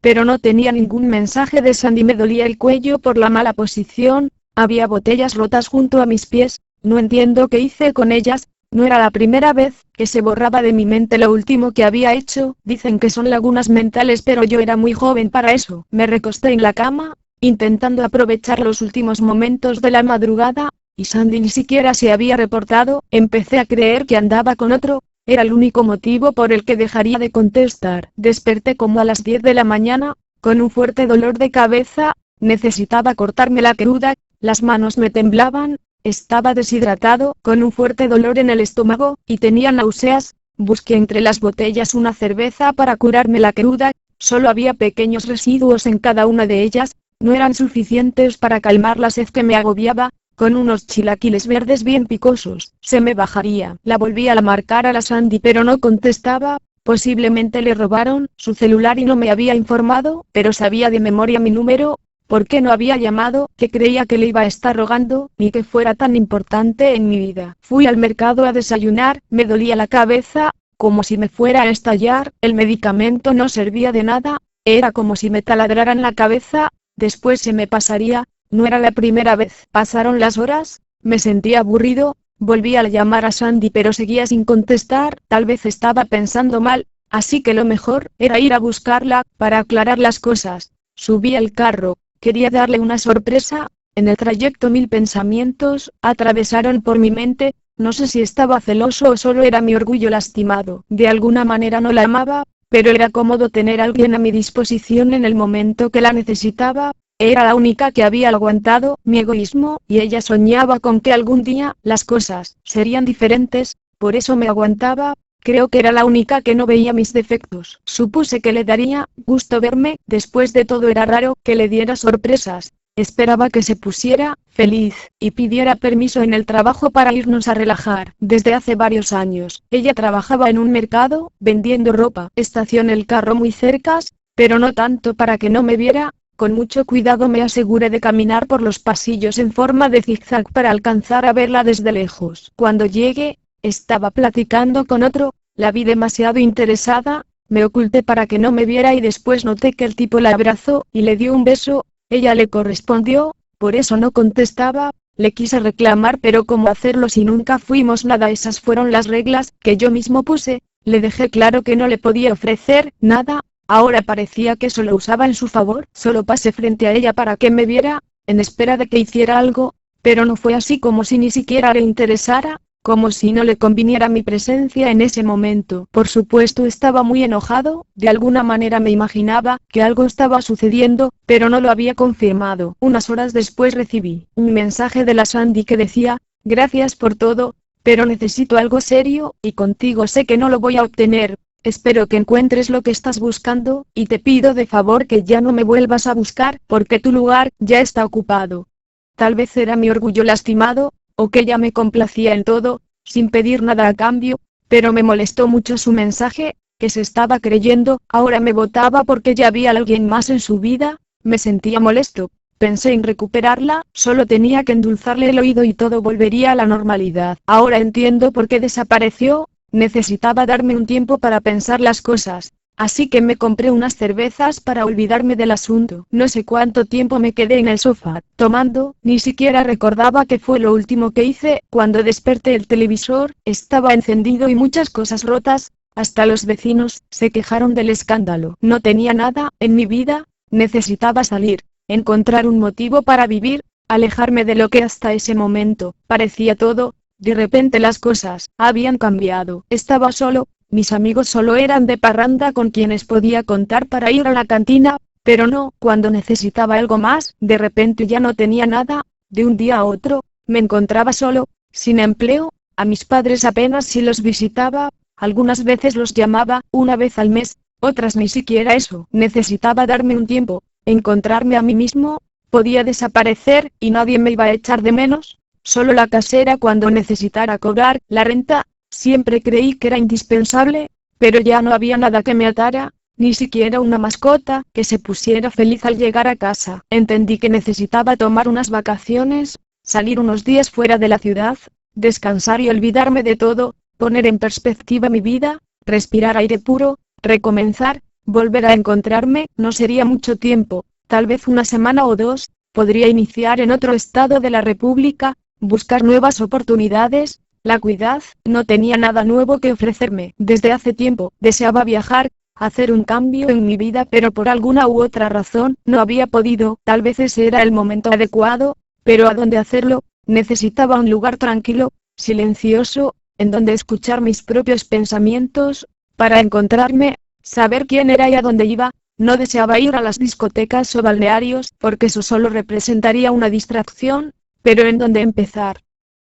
pero no tenía ningún mensaje de Sandy. Me dolía el cuello por la mala posición. Había botellas rotas junto a mis pies. No entiendo qué hice con ellas. No era la primera vez que se borraba de mi mente lo último que había hecho. Dicen que son lagunas mentales, pero yo era muy joven para eso. Me recosté en la cama, intentando aprovechar los últimos momentos de la madrugada, y Sandy ni siquiera se había reportado. Empecé a creer que andaba con otro. Era el único motivo por el que dejaría de contestar. Desperté como a las 10 de la mañana, con un fuerte dolor de cabeza. Necesitaba cortarme la cruda. Las manos me temblaban. Estaba deshidratado, con un fuerte dolor en el estómago, y tenía náuseas. Busqué entre las botellas una cerveza para curarme la cruda. Solo había pequeños residuos en cada una de ellas. No eran suficientes para calmar la sed que me agobiaba. Con unos chilaquiles verdes bien picosos, se me bajaría. La volví a marcar a la Sandy, pero no contestaba. Posiblemente le robaron su celular y no me había informado, pero sabía de memoria mi número. ¿Por qué no había llamado? Que creía que le iba a estar rogando, ni que fuera tan importante en mi vida. Fui al mercado a desayunar. Me dolía la cabeza, como si me fuera a estallar. El medicamento no servía de nada. Era como si me taladraran la cabeza. Después se me pasaría. No era la primera vez. Pasaron las horas, me sentía aburrido. Volví a llamar a Sandy, pero seguía sin contestar. Tal vez estaba pensando mal, así que lo mejor era ir a buscarla, para aclarar las cosas. Subí al carro. Quería darle una sorpresa. En el trayecto 1000 pensamientos atravesaron por mi mente. No sé si estaba celoso o solo era mi orgullo lastimado. De alguna manera no la amaba, pero era cómodo tener a alguien a mi disposición en el momento que la necesitaba. Era la única que había aguantado mi egoísmo, y ella soñaba con que algún día las cosas serían diferentes, por eso me aguantaba. Creo que era la única que no veía mis defectos. Supuse que le daría gusto verme, después de todo era raro que le diera sorpresas. Esperaba que se pusiera feliz y pidiera permiso en el trabajo para irnos a relajar. Desde hace varios años, ella trabajaba en un mercado, vendiendo ropa. Estacioné el carro muy cerca, pero no tanto para que no me viera. Con mucho cuidado me aseguré de caminar por los pasillos en forma de zigzag para alcanzar a verla desde lejos. Cuando llegué, estaba platicando con otro, la vi demasiado interesada, me oculté para que no me viera y después noté que el tipo la abrazó y le dio un beso. Ella le correspondió, por eso no contestaba. Le quise reclamar, pero cómo hacerlo si nunca fuimos nada. Esas fueron las reglas que yo mismo puse. Le dejé claro que no le podía ofrecer nada. Ahora parecía que eso lo usaba en su favor. Solo pasé frente a ella para que me viera, en espera de que hiciera algo, pero no fue así, como si ni siquiera le interesara, como si no le conviniera mi presencia en ese momento. Por supuesto estaba muy enojado, de alguna manera me imaginaba que algo estaba sucediendo, pero no lo había confirmado. Unas horas después recibí un mensaje de la Sandy que decía: gracias por todo, pero necesito algo serio, y contigo sé que no lo voy a obtener. Espero que encuentres lo que estás buscando, y te pido de favor que ya no me vuelvas a buscar, porque tu lugar ya está ocupado. Tal vez era mi orgullo lastimado, o que ella me complacía en todo, sin pedir nada a cambio, pero me molestó mucho su mensaje, que se estaba creyendo. Ahora me votaba porque ya había alguien más en su vida. Me sentía molesto. Pensé en recuperarla, solo tenía que endulzarle el oído y todo volvería a la normalidad. Ahora entiendo por qué desapareció. Necesitaba darme un tiempo para pensar las cosas, así que me compré unas cervezas para olvidarme del asunto. No sé cuánto tiempo me quedé en el sofá, tomando, ni siquiera recordaba qué fue lo último que hice. Cuando desperté el televisor, estaba encendido y muchas cosas rotas, hasta los vecinos se quejaron del escándalo. No tenía nada en mi vida, necesitaba salir, encontrar un motivo para vivir, alejarme de lo que hasta ese momento parecía todo. De repente las cosas habían cambiado. Estaba solo, mis amigos solo eran de parranda con quienes podía contar para ir a la cantina, pero no, cuando necesitaba algo más, de repente ya no tenía nada. De un día a otro, me encontraba solo, sin empleo. A mis padres apenas si los visitaba, algunas veces los llamaba, una vez al mes, otras ni siquiera eso. Necesitaba darme un tiempo, encontrarme a mí mismo. Podía desaparecer, y nadie me iba a echar de menos. Solo la casera cuando necesitara cobrar la renta. Siempre creí que era indispensable, pero ya no había nada que me atara, ni siquiera una mascota que se pusiera feliz al llegar a casa. Entendí que necesitaba tomar unas vacaciones, salir unos días fuera de la ciudad, descansar y olvidarme de todo, poner en perspectiva mi vida, respirar aire puro, recomenzar, volver a encontrarme. No sería mucho tiempo, tal vez una semana o dos. Podría iniciar en otro estado de la República, buscar nuevas oportunidades. La cuidad no tenía nada nuevo que ofrecerme. Desde hace tiempo deseaba viajar, hacer un cambio en mi vida, pero por alguna u otra razón no había podido. Tal vez ese era el momento adecuado, pero ¿a dónde hacerlo? Necesitaba un lugar tranquilo, silencioso, en donde escuchar mis propios pensamientos, para encontrarme, saber quién era y a dónde iba. No deseaba ir a las discotecas o balnearios, porque eso solo representaría una distracción, pero ¿en dónde empezar?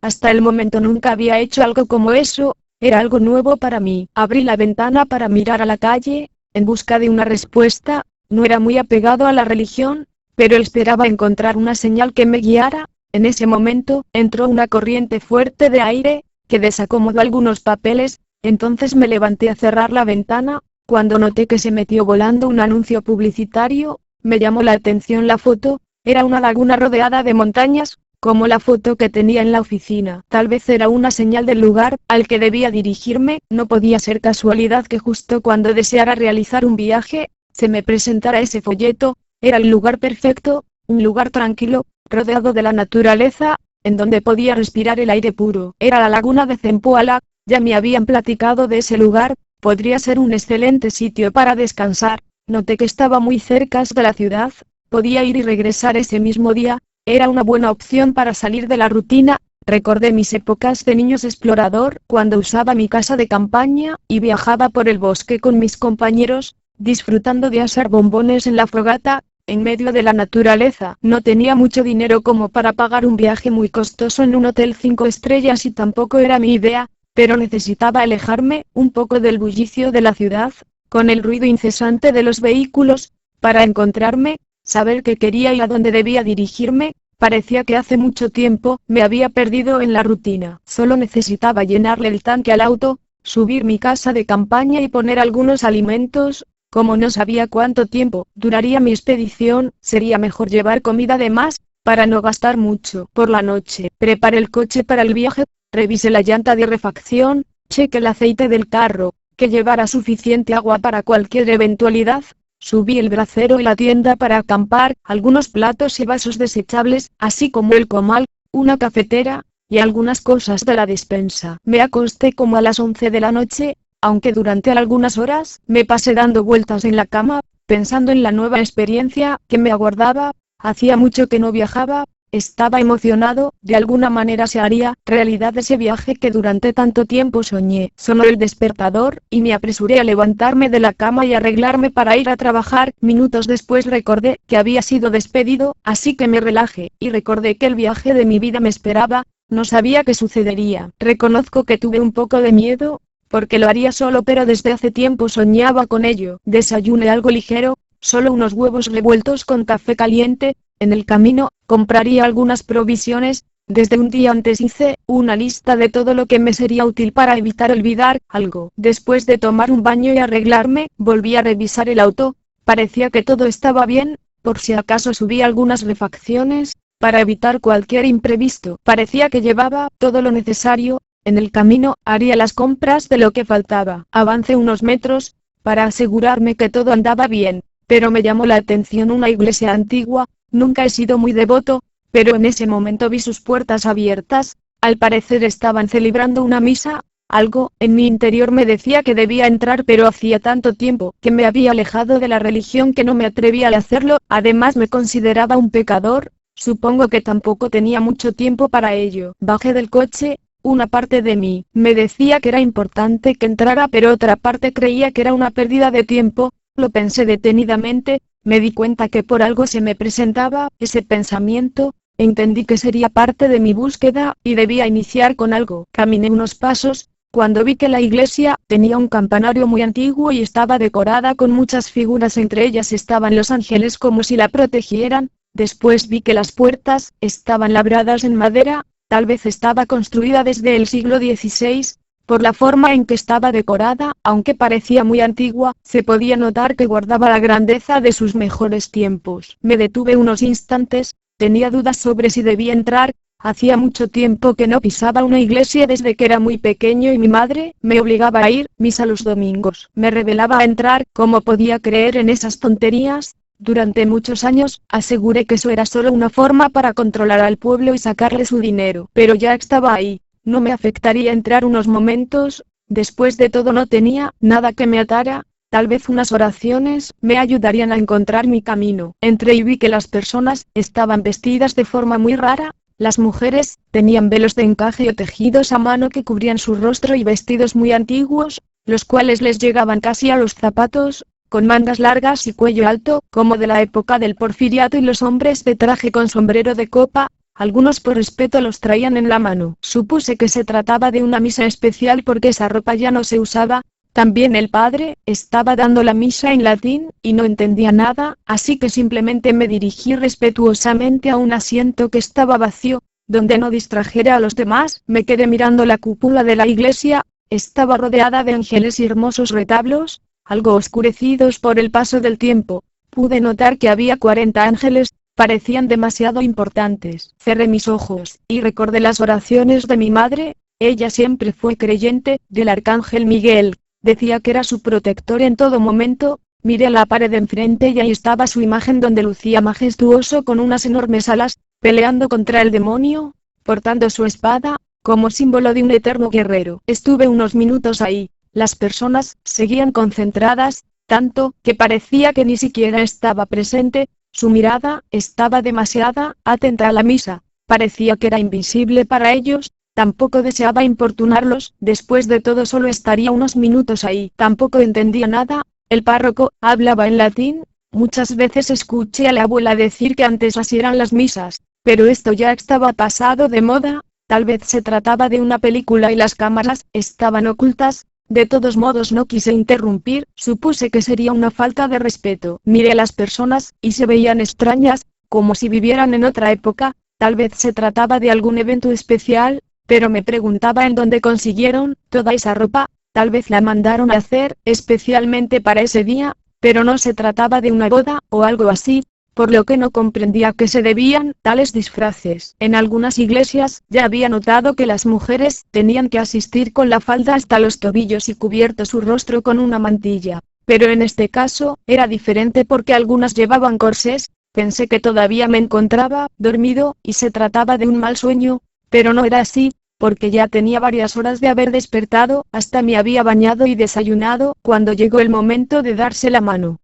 Hasta el momento nunca había hecho algo como eso, era algo nuevo para mí. Abrí la ventana para mirar a la calle, en busca de una respuesta. No era muy apegado a la religión, pero esperaba encontrar una señal que me guiara. En ese momento, entró una corriente fuerte de aire, que desacomodó algunos papeles. Entonces me levanté a cerrar la ventana. Cuando noté que se metió volando un anuncio publicitario, me llamó la atención la foto. Era una laguna rodeada de montañas, como la foto que tenía en la oficina. Tal vez era una señal del lugar al que debía dirigirme. No podía ser casualidad que justo cuando deseara realizar un viaje, se me presentara ese folleto. Era el lugar perfecto, un lugar tranquilo, rodeado de la naturaleza, en donde podía respirar el aire puro. Era la laguna de Zempoala. Ya me habían platicado de ese lugar. Podría ser un excelente sitio para descansar. Noté que estaba muy cerca de la ciudad, podía ir y regresar ese mismo día. Era una buena opción para salir de la rutina. Recordé mis épocas de niño explorador, cuando usaba mi casa de campaña, y viajaba por el bosque con mis compañeros, disfrutando de asar bombones en la fogata, en medio de la naturaleza. No tenía mucho dinero como para pagar un viaje muy costoso en un hotel 5 estrellas y tampoco era mi idea, pero necesitaba alejarme un poco del bullicio de la ciudad, con el ruido incesante de los vehículos, para encontrarme, saber qué quería y a dónde debía dirigirme. Parecía que hace mucho tiempo me había perdido en la rutina. Solo necesitaba llenarle el tanque al auto, subir mi casa de campaña y poner algunos alimentos. Como no sabía cuánto tiempo duraría mi expedición, sería mejor llevar comida de más, para no gastar mucho. Por la noche, preparé el coche para el viaje, revisé la llanta de refacción, chequé el aceite del carro, que llevara suficiente agua para cualquier eventualidad. Subí el brasero y la tienda para acampar, algunos platos y vasos desechables, así como el comal, una cafetera, y algunas cosas de la despensa. Me acosté como a las 11 de la noche, aunque durante algunas horas me pasé dando vueltas en la cama, pensando en la nueva experiencia que me aguardaba. Hacía mucho que no viajaba. Estaba emocionado, de alguna manera se haría realidad ese viaje que durante tanto tiempo soñé. Sonó el despertador, y me apresuré a levantarme de la cama y arreglarme para ir a trabajar. Minutos después recordé que había sido despedido, así que me relajé, y recordé que el viaje de mi vida me esperaba. No sabía qué sucedería. Reconozco que tuve un poco de miedo, porque lo haría solo, pero desde hace tiempo soñaba con ello. Desayuné algo ligero, solo unos huevos revueltos con café caliente. En el camino, compraría algunas provisiones. Desde un día antes hice una lista de todo lo que me sería útil para evitar olvidar algo. Después de tomar un baño y arreglarme, volví a revisar el auto. Parecía que todo estaba bien, por si acaso subí algunas refacciones, para evitar cualquier imprevisto. Parecía que llevaba todo lo necesario. En el camino, haría las compras de lo que faltaba. Avancé unos metros, para asegurarme que todo andaba bien, pero me llamó la atención una iglesia antigua. Nunca he sido muy devoto, pero en ese momento vi sus puertas abiertas. Al parecer estaban celebrando una misa. Algo en mi interior me decía que debía entrar, pero hacía tanto tiempo que me había alejado de la religión que no me atrevía a hacerlo. Además me consideraba un pecador. Supongo que tampoco tenía mucho tiempo para ello. Bajé del coche. Una parte de mí me decía que era importante que entrara, pero otra parte creía que era una pérdida de tiempo. Lo pensé detenidamente. Me di cuenta que por algo se me presentaba ese pensamiento. Entendí que sería parte de mi búsqueda, y debía iniciar con algo. Caminé unos pasos, cuando vi que la iglesia tenía un campanario muy antiguo y estaba decorada con muchas figuras, entre ellas estaban los ángeles como si la protegieran. Después vi que las puertas estaban labradas en madera, tal vez estaba construida desde el siglo XVI. Por la forma en que estaba decorada, aunque parecía muy antigua, se podía notar que guardaba la grandeza de sus mejores tiempos. Me detuve unos instantes, tenía dudas sobre si debía entrar. Hacía mucho tiempo que no pisaba una iglesia desde que era muy pequeño y mi madre me obligaba a ir misa los domingos. Me rebelaba a entrar. ¿Cómo podía creer en esas tonterías? Durante muchos años, aseguré que eso era solo una forma para controlar al pueblo y sacarle su dinero. Pero ya estaba ahí. No me afectaría entrar unos momentos. Después de todo no tenía nada que me atara. Tal vez unas oraciones me ayudarían a encontrar mi camino. Entré y vi que las personas estaban vestidas de forma muy rara. Las mujeres tenían velos de encaje o tejidos a mano que cubrían su rostro y vestidos muy antiguos, los cuales les llegaban casi a los zapatos, con mangas largas y cuello alto, como de la época del Porfiriato, y los hombres de traje con sombrero de copa. Algunos por respeto los traían en la mano. Supuse que se trataba de una misa especial porque esa ropa ya no se usaba. También el padre estaba dando la misa en latín, y no entendía nada, así que simplemente me dirigí respetuosamente a un asiento que estaba vacío, donde no distrajera a los demás. Me quedé mirando la cúpula de la iglesia. Estaba rodeada de ángeles y hermosos retablos, algo oscurecidos por el paso del tiempo. Pude notar que había 40 ángeles. Parecían demasiado importantes. Cerré mis ojos, y recordé las oraciones de mi madre. Ella siempre fue creyente del arcángel Miguel. Decía que era su protector en todo momento. Miré a la pared de enfrente y ahí estaba su imagen, donde lucía majestuoso con unas enormes alas, peleando contra el demonio, portando su espada, como símbolo de un eterno guerrero. Estuve unos minutos ahí. Las personas seguían concentradas, tanto que parecía que ni siquiera estaba presente. Su mirada estaba demasiado atenta a la misa. Parecía que era invisible para ellos. Tampoco deseaba importunarlos, después de todo solo estaría unos minutos ahí. Tampoco entendía nada. El párroco hablaba en latín. Muchas veces escuché a la abuela decir que antes así eran las misas, pero esto ya estaba pasado de moda. Tal vez se trataba de una película y las cámaras estaban ocultas. De todos modos no quise interrumpir, supuse que sería una falta de respeto. Miré a las personas, y se veían extrañas, como si vivieran en otra época. Tal vez se trataba de algún evento especial, pero me preguntaba en dónde consiguieron toda esa ropa. Tal vez la mandaron a hacer especialmente para ese día, pero no se trataba de una boda o algo así, por lo que no comprendía a qué se debían tales disfraces. En algunas iglesias ya había notado que las mujeres tenían que asistir con la falda hasta los tobillos y cubierto su rostro con una mantilla, pero en este caso era diferente porque algunas llevaban corsés. Pensé que todavía me encontraba dormido y se trataba de un mal sueño, pero no era así, porque ya tenía varias horas de haber despertado. Hasta me había bañado y desayunado cuando llegó el momento de darse la mano.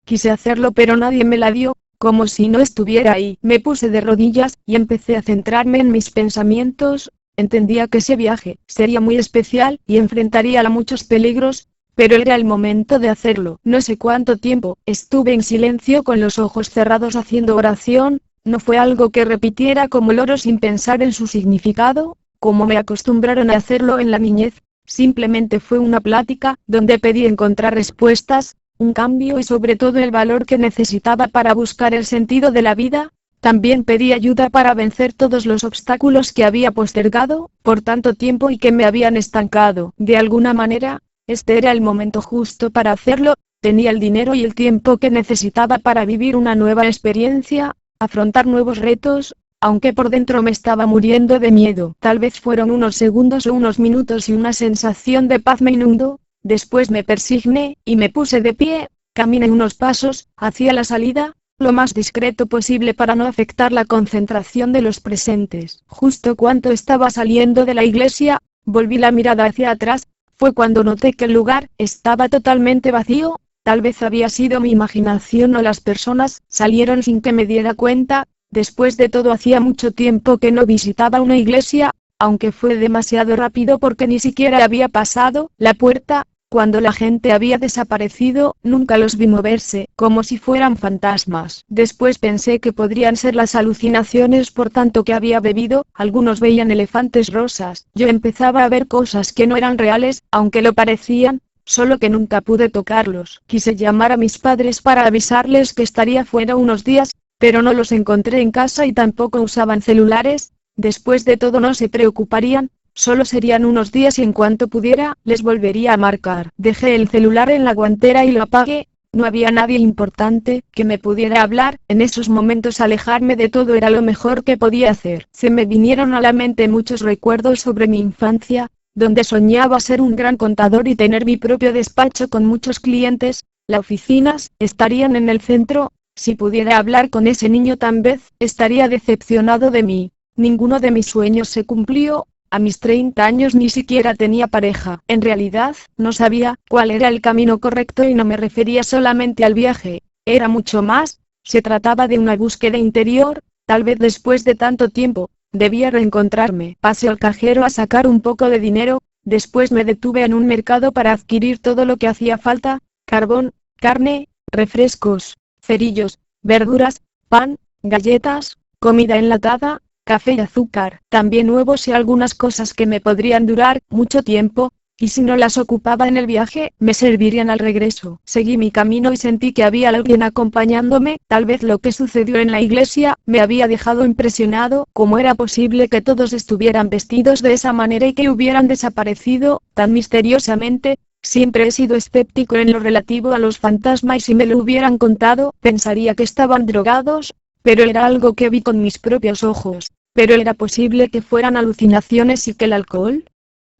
Quise hacerlo pero nadie me la dio, como si no estuviera ahí. Me puse de rodillas y empecé a centrarme en mis pensamientos. Entendía que ese viaje sería muy especial y enfrentaría a muchos peligros, pero era el momento de hacerlo. No sé cuánto tiempo estuve en silencio con los ojos cerrados haciendo oración. No fue algo que repitiera como loro sin pensar en su significado, como me acostumbraron a hacerlo en la niñez. Simplemente fue una plática, donde pedí encontrar respuestas, un cambio y sobre todo el valor que necesitaba para buscar el sentido de la vida. También pedí ayuda para vencer todos los obstáculos que había postergado por tanto tiempo y que me habían estancado. De alguna manera, este era el momento justo para hacerlo. Tenía el dinero y el tiempo que necesitaba para vivir una nueva experiencia, afrontar nuevos retos, aunque por dentro me estaba muriendo de miedo. Tal vez fueron unos segundos o unos minutos y una sensación de paz me inundó. Después me persigné, y me puse de pie. Caminé unos pasos hacia la salida, lo más discreto posible para no afectar la concentración de los presentes. Justo cuando estaba saliendo de la iglesia, volví la mirada hacia atrás. Fue cuando noté que el lugar estaba totalmente vacío. Tal vez había sido mi imaginación o las personas salieron sin que me diera cuenta. Después de todo hacía mucho tiempo que no visitaba una iglesia, aunque fue demasiado rápido porque ni siquiera había pasado la puerta. Cuando la gente había desaparecido, nunca los vi moverse, como si fueran fantasmas. Después pensé que podrían ser las alucinaciones por tanto que había bebido. Algunos veían elefantes rosas. Yo empezaba a ver cosas que no eran reales, aunque lo parecían, solo que nunca pude tocarlos. Quise llamar a mis padres para avisarles que estaría fuera unos días, pero no los encontré en casa y tampoco usaban celulares. Después de todo no se preocuparían. Solo serían unos días y en cuanto pudiera, les volvería a marcar. Dejé el celular en la guantera y lo apagué. No había nadie importante que me pudiera hablar. En esos momentos alejarme de todo era lo mejor que podía hacer. Se me vinieron a la mente muchos recuerdos sobre mi infancia, donde soñaba ser un gran contador y tener mi propio despacho con muchos clientes. Las oficinas estarían en el centro. Si pudiera hablar con ese niño tal vez estaría decepcionado de mí. Ninguno de mis sueños se cumplió. A mis 30 años ni siquiera tenía pareja. En realidad, no sabía cuál era el camino correcto y no me refería solamente al viaje. Era mucho más. Se trataba de una búsqueda interior. Tal vez después de tanto tiempo, debía reencontrarme. Pasé al cajero a sacar un poco de dinero. Después me detuve en un mercado para adquirir todo lo que hacía falta: carbón, carne, refrescos, cerillos, verduras, pan, galletas, comida enlatada, café y azúcar, también huevos y algunas cosas que me podrían durar mucho tiempo, y si no las ocupaba en el viaje, me servirían al regreso. Seguí mi camino y sentí que había alguien acompañándome. Tal vez lo que sucedió en la iglesia me había dejado impresionado. ¿Cómo era posible que todos estuvieran vestidos de esa manera y que hubieran desaparecido tan misteriosamente? Siempre he sido escéptico en lo relativo a los fantasmas y si me lo hubieran contado, pensaría que estaban drogados. Pero era algo que vi con mis propios ojos. Pero era posible que fueran alucinaciones y que el alcohol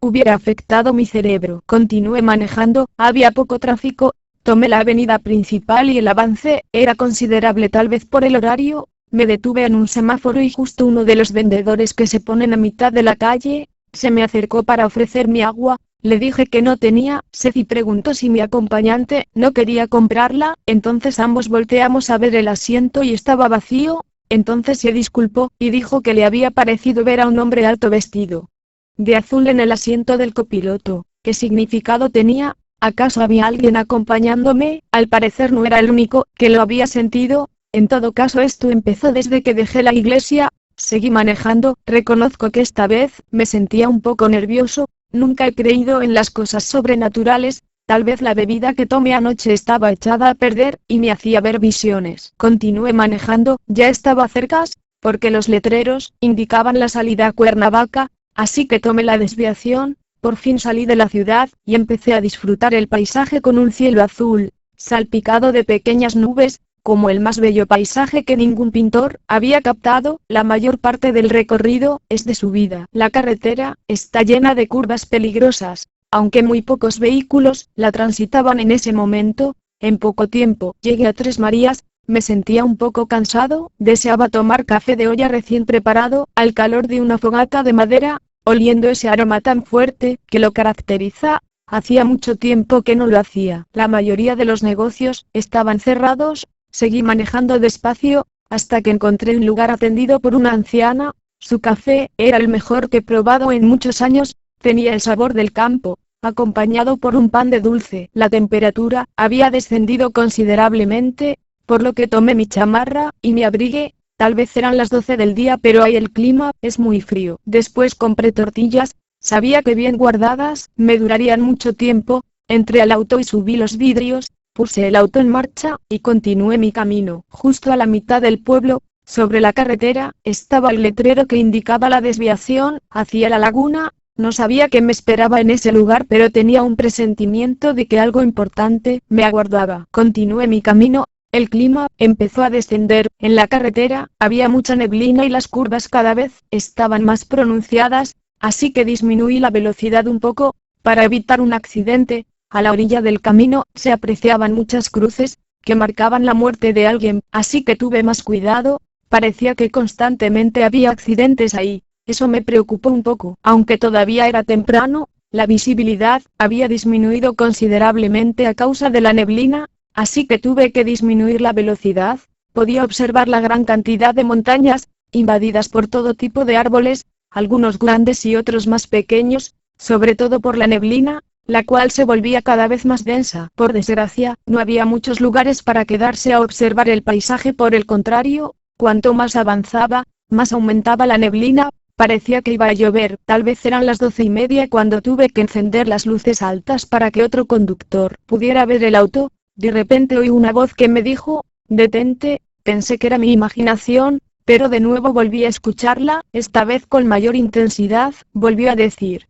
hubiera afectado mi cerebro. Continué manejando, había poco tráfico, tomé la avenida principal y el avance era considerable tal vez por el horario. Me detuve en un semáforo y justo uno de los vendedores que se ponen a mitad de la calle, se me acercó para ofrecerme agua. Le dije que no tenía sed y preguntó si mi acompañante no quería comprarla. Entonces ambos volteamos a ver el asiento y estaba vacío. Entonces se disculpó, y dijo que le había parecido ver a un hombre alto vestido de azul en el asiento del copiloto. ¿Qué significado tenía? ¿Acaso había alguien acompañándome? Al parecer no era el único que lo había sentido. En todo caso esto empezó desde que dejé la iglesia. Seguí manejando. Reconozco que esta vez me sentía un poco nervioso. Nunca he creído en las cosas sobrenaturales. Tal vez la bebida que tomé anoche estaba echada a perder, y me hacía ver visiones. Continué manejando. Ya estaba cerca, porque los letreros indicaban la salida a Cuernavaca, así que tomé la desviación. Por fin salí de la ciudad, y empecé a disfrutar el paisaje con un cielo azul, salpicado de pequeñas nubes, como el más bello paisaje que ningún pintor había captado. La mayor parte del recorrido es de subida. La carretera está llena de curvas peligrosas, aunque muy pocos vehículos la transitaban en ese momento. En poco tiempo llegué a Tres Marías. Me sentía un poco cansado, deseaba tomar café de olla recién preparado, al calor de una fogata de madera, oliendo ese aroma tan fuerte que lo caracteriza. Hacía mucho tiempo que no lo hacía. La mayoría de los negocios estaban cerrados. Seguí manejando despacio, hasta que encontré un lugar atendido por una anciana. Su café era el mejor que he probado en muchos años, tenía el sabor del campo, acompañado por un pan de dulce. La temperatura había descendido considerablemente, por lo que tomé mi chamarra y me abrigué. Tal vez eran las 12 del día, pero ahí el clima es muy frío. Después compré tortillas, sabía que bien guardadas me durarían mucho tiempo. Entré al auto y subí los vidrios, puse el auto en marcha, y continué mi camino. Justo a la mitad del pueblo, sobre la carretera, estaba el letrero que indicaba la desviación hacia la laguna. No sabía qué me esperaba en ese lugar, pero tenía un presentimiento de que algo importante me aguardaba. Continué mi camino. El clima empezó a descender. En la carretera había mucha neblina y las curvas cada vez estaban más pronunciadas, así que disminuí la velocidad un poco, para evitar un accidente. A la orilla del camino se apreciaban muchas cruces, que marcaban la muerte de alguien, así que tuve más cuidado. Parecía que constantemente había accidentes ahí. Eso me preocupó un poco. Aunque todavía era temprano, la visibilidad había disminuido considerablemente a causa de la neblina, así que tuve que disminuir la velocidad. Podía observar la gran cantidad de montañas, invadidas por todo tipo de árboles, algunos grandes y otros más pequeños, sobre todo por la neblina, la cual se volvía cada vez más densa. Por desgracia, no había muchos lugares para quedarse a observar el paisaje. Por el contrario, cuanto más avanzaba, más aumentaba la neblina. Parecía que iba a llover. Tal vez eran las 12:30 cuando tuve que encender las luces altas para que otro conductor pudiera ver el auto. De repente oí una voz que me dijo: «Detente». Pensé que era mi imaginación, pero de nuevo volví a escucharla, esta vez con mayor intensidad. Volvió a decir: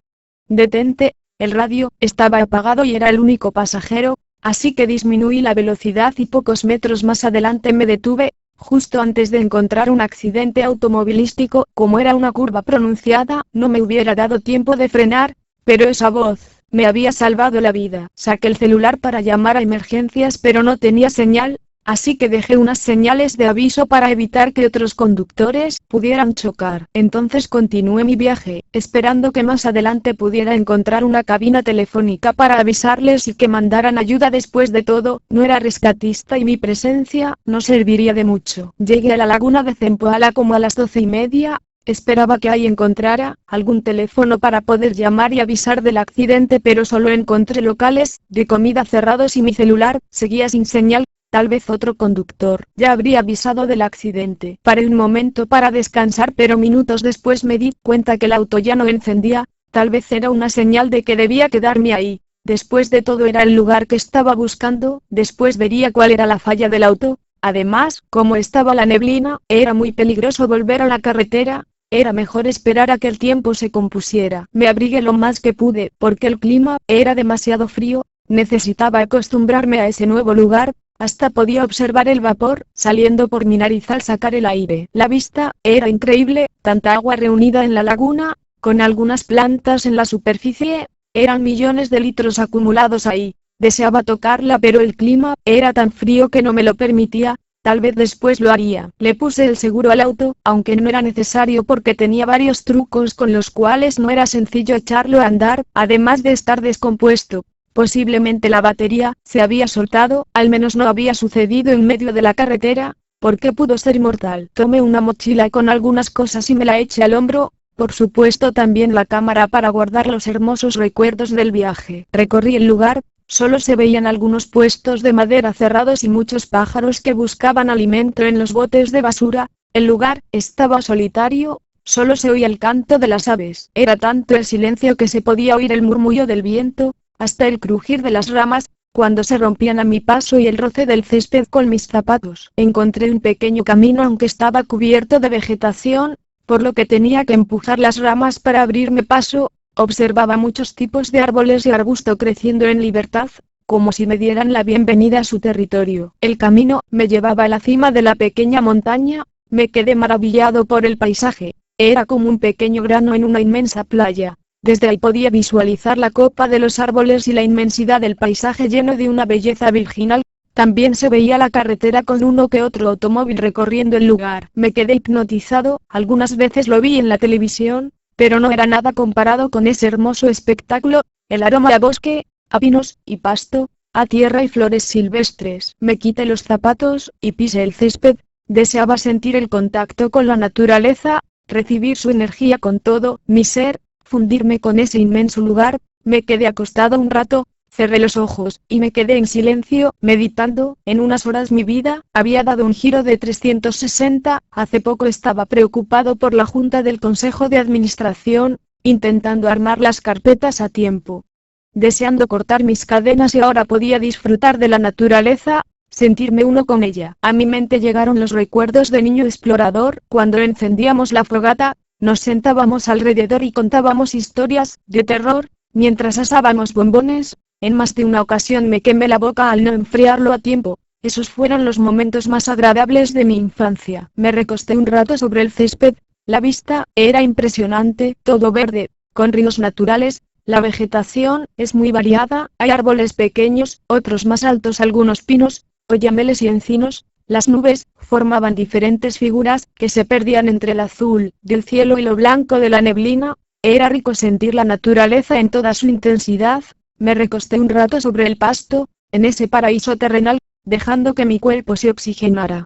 «Detente». El radio estaba apagado y era el único pasajero, así que disminuí la velocidad y pocos metros más adelante me detuve, justo antes de encontrar un accidente automovilístico. Como era una curva pronunciada, no me hubiera dado tiempo de frenar, pero esa voz me había salvado la vida. Saqué el celular para llamar a emergencias, pero no tenía señal, así que dejé unas señales de aviso para evitar que otros conductores pudieran chocar. Entonces continué mi viaje, esperando que más adelante pudiera encontrar una cabina telefónica para avisarles y que mandaran ayuda. Después de todo, no era rescatista y mi presencia no serviría de mucho. Llegué a la laguna de Zempoala como a las 12:30. Esperaba que ahí encontrara algún teléfono para poder llamar y avisar del accidente, pero solo encontré locales de comida cerrados y mi celular seguía sin señal. Tal vez otro conductor ya habría avisado del accidente. Paré un momento para descansar, pero minutos después me di cuenta que el auto ya no encendía. Tal vez era una señal de que debía quedarme ahí. Después de todo era el lugar que estaba buscando. Después vería cuál era la falla del auto. Además, como estaba la neblina, era muy peligroso volver a la carretera. Era mejor esperar a que el tiempo se compusiera. Me abrigué lo más que pude, porque el clima era demasiado frío. Necesitaba acostumbrarme a ese nuevo lugar. Hasta podía observar el vapor saliendo por mi nariz al sacar el aire. La vista era increíble, tanta agua reunida en la laguna, con algunas plantas en la superficie. Eran millones de litros acumulados ahí. Deseaba tocarla, pero el clima era tan frío que no me lo permitía. Tal vez después lo haría. Le puse el seguro al auto, aunque no era necesario porque tenía varios trucos con los cuales no era sencillo echarlo a andar, además de estar descompuesto. Posiblemente la batería se había soltado, al menos no había sucedido en medio de la carretera. ¿Por qué pudo ser mortal? Tomé una mochila con algunas cosas y me la eché al hombro, por supuesto también la cámara para guardar los hermosos recuerdos del viaje. Recorrí el lugar, solo se veían algunos puestos de madera cerrados y muchos pájaros que buscaban alimento en los botes de basura. El lugar estaba solitario, solo se oía el canto de las aves. Era tanto el silencio que se podía oír el murmullo del viento, hasta el crujir de las ramas, cuando se rompían a mi paso y el roce del césped con mis zapatos. Encontré un pequeño camino aunque estaba cubierto de vegetación, por lo que tenía que empujar las ramas para abrirme paso. Observaba muchos tipos de árboles y arbusto creciendo en libertad, como si me dieran la bienvenida a su territorio. El camino me llevaba a la cima de la pequeña montaña, me quedé maravillado por el paisaje, era como un pequeño grano en una inmensa playa. Desde ahí podía visualizar la copa de los árboles y la inmensidad del paisaje lleno de una belleza virginal. También se veía la carretera con uno que otro automóvil recorriendo el lugar. Me quedé hipnotizado, algunas veces lo vi en la televisión, pero no era nada comparado con ese hermoso espectáculo, el aroma a bosque, a pinos y pasto, a tierra y flores silvestres. Me quité los zapatos y pisé el césped, deseaba sentir el contacto con la naturaleza, recibir su energía con todo mi ser, fundirme con ese inmenso lugar. Me quedé acostado un rato, cerré los ojos, y me quedé en silencio, meditando. En unas horas mi vida había dado un giro de 360, hace poco estaba preocupado por la junta del Consejo de Administración, intentando armar las carpetas a tiempo, deseando cortar mis cadenas y ahora podía disfrutar de la naturaleza, sentirme uno con ella. A mi mente llegaron los recuerdos de niño explorador, cuando encendíamos la fogata, nos sentábamos alrededor y contábamos historias de terror, mientras asábamos bombones. En más de una ocasión me quemé la boca al no enfriarlo a tiempo. Esos fueron los momentos más agradables de mi infancia. Me recosté un rato sobre el césped, la vista era impresionante, todo verde, con ríos naturales, la vegetación es muy variada, hay árboles pequeños, otros más altos, algunos pinos, oyameles y encinos. Las nubes formaban diferentes figuras que se perdían entre el azul del cielo y lo blanco de la neblina. Era rico sentir la naturaleza en toda su intensidad. Me recosté un rato sobre el pasto, en ese paraíso terrenal, dejando que mi cuerpo se oxigenara.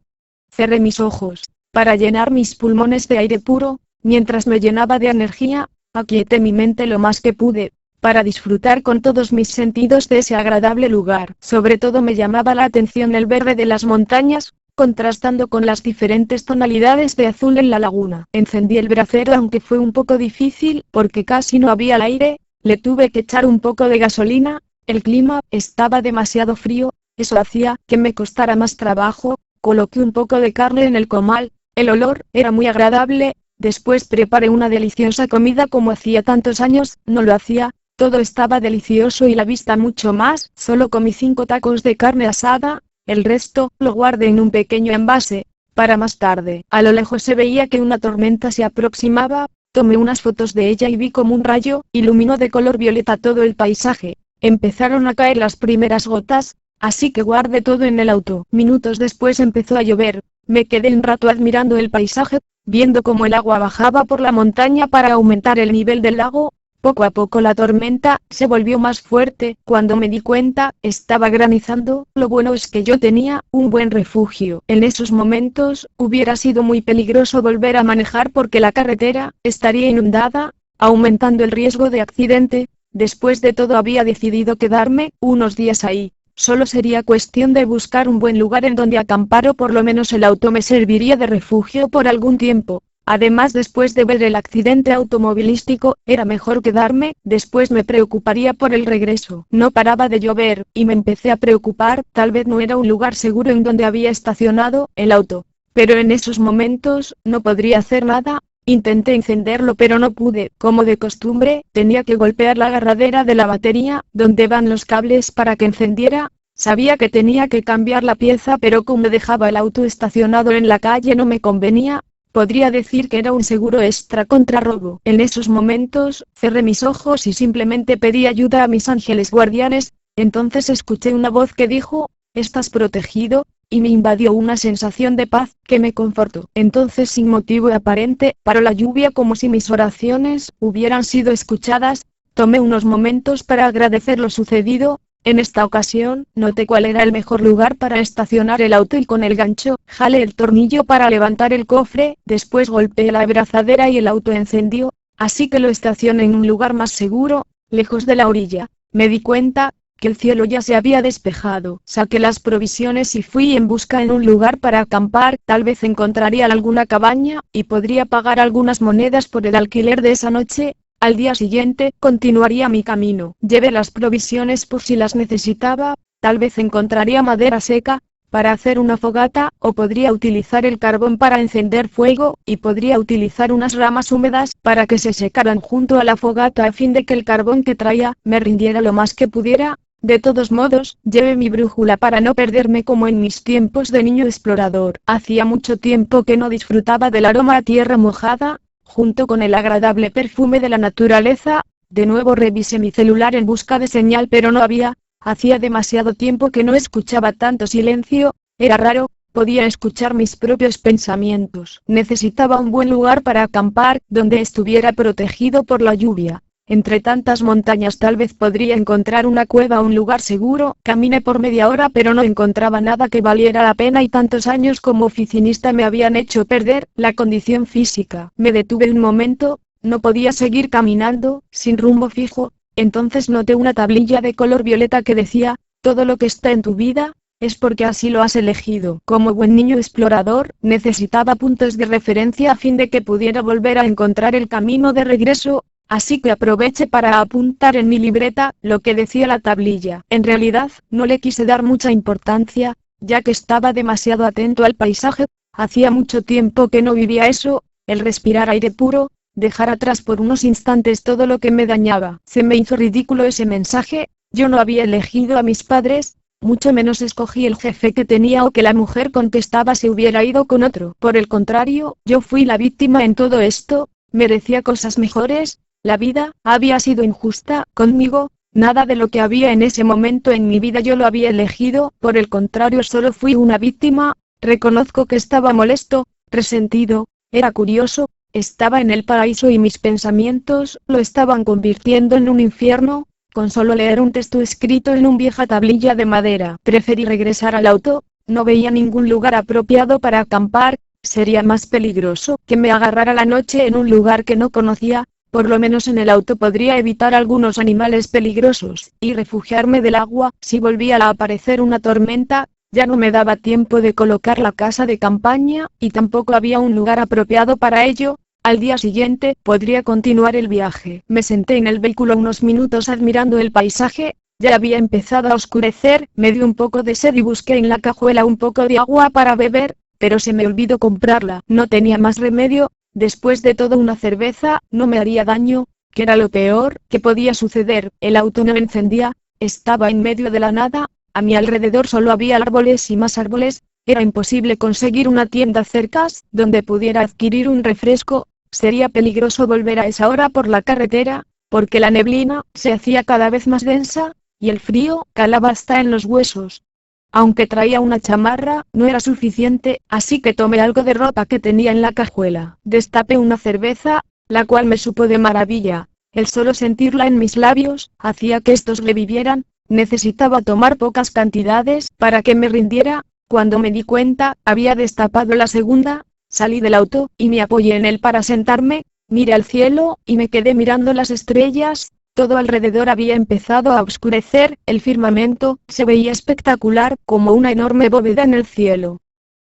Cerré mis ojos, para llenar mis pulmones de aire puro, mientras me llenaba de energía, aquieté mi mente lo más que pude, para disfrutar con todos mis sentidos de ese agradable lugar. Sobre todo me llamaba la atención el verde de las montañas, contrastando con las diferentes tonalidades de azul en la laguna. Encendí el brasero aunque fue un poco difícil, porque casi no había el aire. Le tuve que echar un poco de gasolina, el clima estaba demasiado frío, eso hacía que me costara más trabajo. Coloqué un poco de carne en el comal, el olor era muy agradable. Después preparé una deliciosa comida como hacía tantos años no lo hacía, todo estaba delicioso y la vista mucho más. Solo comí 5 tacos de carne asada, el resto lo guardé en un pequeño envase, para más tarde. A lo lejos se veía que una tormenta se aproximaba. Tomé unas fotos de ella y vi como un rayo iluminó de color violeta todo el paisaje. Empezaron a caer las primeras gotas, así que guardé todo en el auto. Minutos después empezó a llover. Me quedé un rato admirando el paisaje, viendo cómo el agua bajaba por la montaña para aumentar el nivel del lago. Poco a poco la tormenta se volvió más fuerte. Cuando me di cuenta, estaba granizando. Lo bueno es que yo tenía un buen refugio. En esos momentos, hubiera sido muy peligroso volver a manejar porque la carretera estaría inundada, aumentando el riesgo de accidente. Después de todo había decidido quedarme unos días ahí. Solo sería cuestión de buscar un buen lugar en donde acampar o por lo menos el auto me serviría de refugio por algún tiempo. Además, después de ver el accidente automovilístico, era mejor quedarme. Después me preocuparía por el regreso. No paraba de llover, y me empecé a preocupar. Tal vez no era un lugar seguro en donde había estacionado el auto. Pero en esos momentos, no podría hacer nada. Intenté encenderlo pero no pude. Como de costumbre, tenía que golpear la agarradera de la batería, donde van los cables para que encendiera. Sabía que tenía que cambiar la pieza pero como dejaba el auto estacionado en la calle no me convenía. Podría decir que era un seguro extra contra robo. En esos momentos, cerré mis ojos y simplemente pedí ayuda a mis ángeles guardianes. Entonces escuché una voz que dijo, «Estás protegido», y me invadió una sensación de paz que me confortó. Entonces, sin motivo aparente, paró la lluvia como si mis oraciones hubieran sido escuchadas. Tomé unos momentos para agradecer lo sucedido. En esta ocasión, noté cuál era el mejor lugar para estacionar el auto y con el gancho, jalé el tornillo para levantar el cofre, después golpeé la abrazadera y el auto encendió, así que lo estacioné en un lugar más seguro, lejos de la orilla. Me di cuenta que el cielo ya se había despejado. Saqué las provisiones y fui en busca en un lugar para acampar, tal vez encontraría alguna cabaña, y podría pagar algunas monedas por el alquiler de esa noche. Al día siguiente, continuaría mi camino. Llevé las provisiones por si las necesitaba, tal vez encontraría madera seca para hacer una fogata, o podría utilizar el carbón para encender fuego, y podría utilizar unas ramas húmedas para que se secaran junto a la fogata a fin de que el carbón que traía me rindiera lo más que pudiera. De todos modos, llevé mi brújula para no perderme como en mis tiempos de niño explorador. Hacía mucho tiempo que no disfrutaba del aroma a tierra mojada, junto con el agradable perfume de la naturaleza. De nuevo revisé mi celular en busca de señal pero no había. Hacía demasiado tiempo que no escuchaba tanto silencio, era raro, podía escuchar mis propios pensamientos. Necesitaba un buen lugar para acampar, donde estuviera protegido por la lluvia. Entre tantas montañas tal vez podría encontrar una cueva o un lugar seguro. Caminé por media hora pero no encontraba nada que valiera la pena y tantos años como oficinista me habían hecho perder la condición física. Me detuve un momento, no podía seguir caminando, sin rumbo fijo. Entonces noté una tablilla de color violeta que decía, todo lo que está en tu vida, es porque así lo has elegido. Como buen niño explorador, necesitaba puntos de referencia a fin de que pudiera volver a encontrar el camino de regreso. Así que aproveché para apuntar en mi libreta lo que decía la tablilla. En realidad, no le quise dar mucha importancia, ya que estaba demasiado atento al paisaje. Hacía mucho tiempo que no vivía eso, el respirar aire puro, dejar atrás por unos instantes todo lo que me dañaba. Se me hizo ridículo ese mensaje, yo no había elegido a mis padres, mucho menos escogí el jefe que tenía o que la mujer con que estaba se hubiera ido con otro. Por el contrario, yo fui la víctima en todo esto, merecía cosas mejores. La vida había sido injusta conmigo, nada de lo que había en ese momento en mi vida yo lo había elegido, por el contrario solo fui una víctima. Reconozco que estaba molesto, resentido, era curioso, estaba en el paraíso y mis pensamientos lo estaban convirtiendo en un infierno, con solo leer un texto escrito en una vieja tablilla de madera. Preferí regresar al auto, no veía ningún lugar apropiado para acampar, sería más peligroso que me agarrara la noche en un lugar que no conocía. Por lo menos en el auto podría evitar algunos animales peligrosos, y refugiarme del agua. Si volvía a aparecer una tormenta, ya no me daba tiempo de colocar la casa de campaña, y tampoco había un lugar apropiado para ello. Al día siguiente, podría continuar el viaje. Me senté en el vehículo unos minutos admirando el paisaje, ya había empezado a oscurecer, me dio un poco de sed y busqué en la cajuela un poco de agua para beber, pero se me olvidó comprarla. No tenía más remedio. Después de todo una cerveza no me haría daño, que era lo peor que podía suceder. El auto no encendía, estaba en medio de la nada, a mi alrededor solo había árboles y más árboles, era imposible conseguir una tienda cerca donde pudiera adquirir un refresco. Sería peligroso volver a esa hora por la carretera, porque la neblina se hacía cada vez más densa, y el frío calaba hasta en los huesos. Aunque traía una chamarra, no era suficiente, así que tomé algo de ropa que tenía en la cajuela. Destapé una cerveza, la cual me supo de maravilla. El solo sentirla en mis labios, hacía que estos revivieran. Necesitaba tomar pocas cantidades para que me rindiera. Cuando me di cuenta, había destapado la segunda, salí del auto, y me apoyé en él para sentarme, miré al cielo, y me quedé mirando las estrellas. Todo alrededor había empezado a oscurecer, el firmamento se veía espectacular, como una enorme bóveda en el cielo.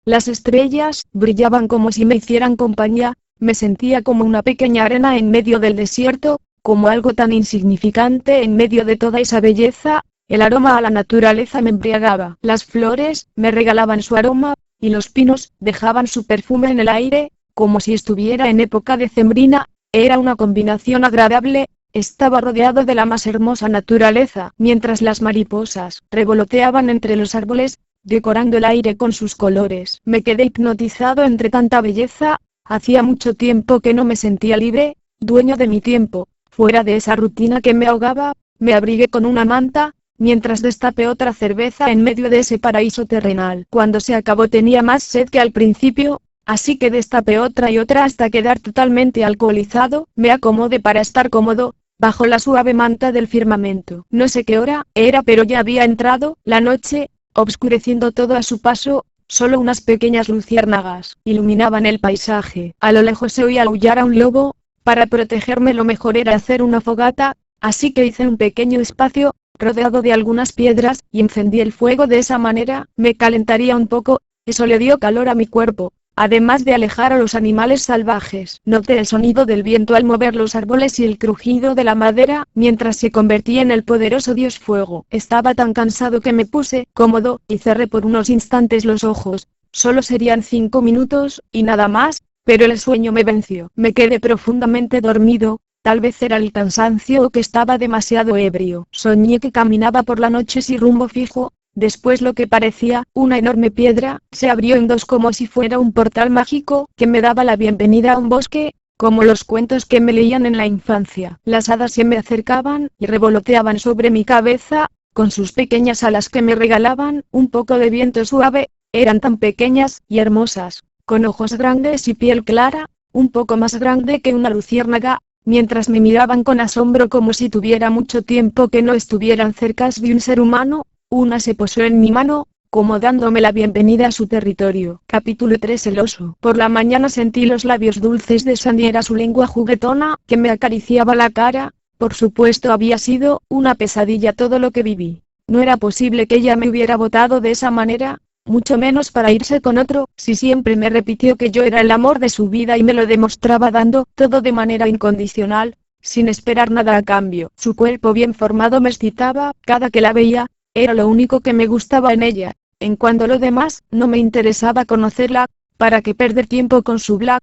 Las estrellas brillaban como si me hicieran compañía, me sentía como una pequeña arena en medio del desierto, como algo tan insignificante en medio de toda esa belleza. El aroma a la naturaleza me embriagaba. Las flores me regalaban su aroma, y los pinos dejaban su perfume en el aire, como si estuviera en época decembrina. Era una combinación agradable. Estaba rodeado de la más hermosa naturaleza, mientras las mariposas revoloteaban entre los árboles, decorando el aire con sus colores. Me quedé hipnotizado entre tanta belleza. Hacía mucho tiempo que no me sentía libre, dueño de mi tiempo, fuera de esa rutina que me ahogaba. Me abrigué con una manta, mientras destapé otra cerveza en medio de ese paraíso terrenal. Cuando se acabó tenía más sed que al principio, así que destapé otra y otra hasta quedar totalmente alcoholizado. Me acomodé para estar cómodo, bajo la suave manta del firmamento. No sé qué hora era, pero ya había entrado la noche, obscureciendo todo a su paso. Solo unas pequeñas luciérnagas iluminaban el paisaje. A lo lejos se oía aullar a un lobo. Para protegerme lo mejor era hacer una fogata, así que hice un pequeño espacio, rodeado de algunas piedras, y encendí el fuego. De esa manera, me calentaría un poco. Eso le dio calor a mi cuerpo, además de alejar a los animales salvajes. Noté el sonido del viento al mover los árboles y el crujido de la madera, mientras se convertía en el poderoso dios fuego. Estaba tan cansado que me puse cómodo, y cerré por unos instantes los ojos. Solo serían 5 minutos, y nada más, pero el sueño me venció. Me quedé profundamente dormido. Tal vez era el cansancio o que estaba demasiado ebrio. Soñé que caminaba por la noche sin rumbo fijo. Después lo que parecía una enorme piedra se abrió en dos como si fuera un portal mágico que me daba la bienvenida a un bosque, como los cuentos que me leían en la infancia. Las hadas se me acercaban y revoloteaban sobre mi cabeza, con sus pequeñas alas que me regalaban un poco de viento suave. Eran tan pequeñas y hermosas, con ojos grandes y piel clara, un poco más grande que una luciérnaga. Mientras me miraban con asombro como si tuviera mucho tiempo que no estuvieran cerca de un ser humano. Una se posó en mi mano, como dándome la bienvenida a su territorio. Capítulo 3. El oso. Por la mañana sentí los labios dulces de Sandy. Era su lengua juguetona, que me acariciaba la cara. Por supuesto había sido una pesadilla todo lo que viví. No era posible que ella me hubiera botado de esa manera, mucho menos para irse con otro. Si siempre me repitió que yo era el amor de su vida y me lo demostraba dando todo de manera incondicional, sin esperar nada a cambio. Su cuerpo bien formado me excitaba cada que la veía. Era lo único que me gustaba en ella. En cuanto a lo demás, no me interesaba conocerla. ¿Para qué perder tiempo con su bla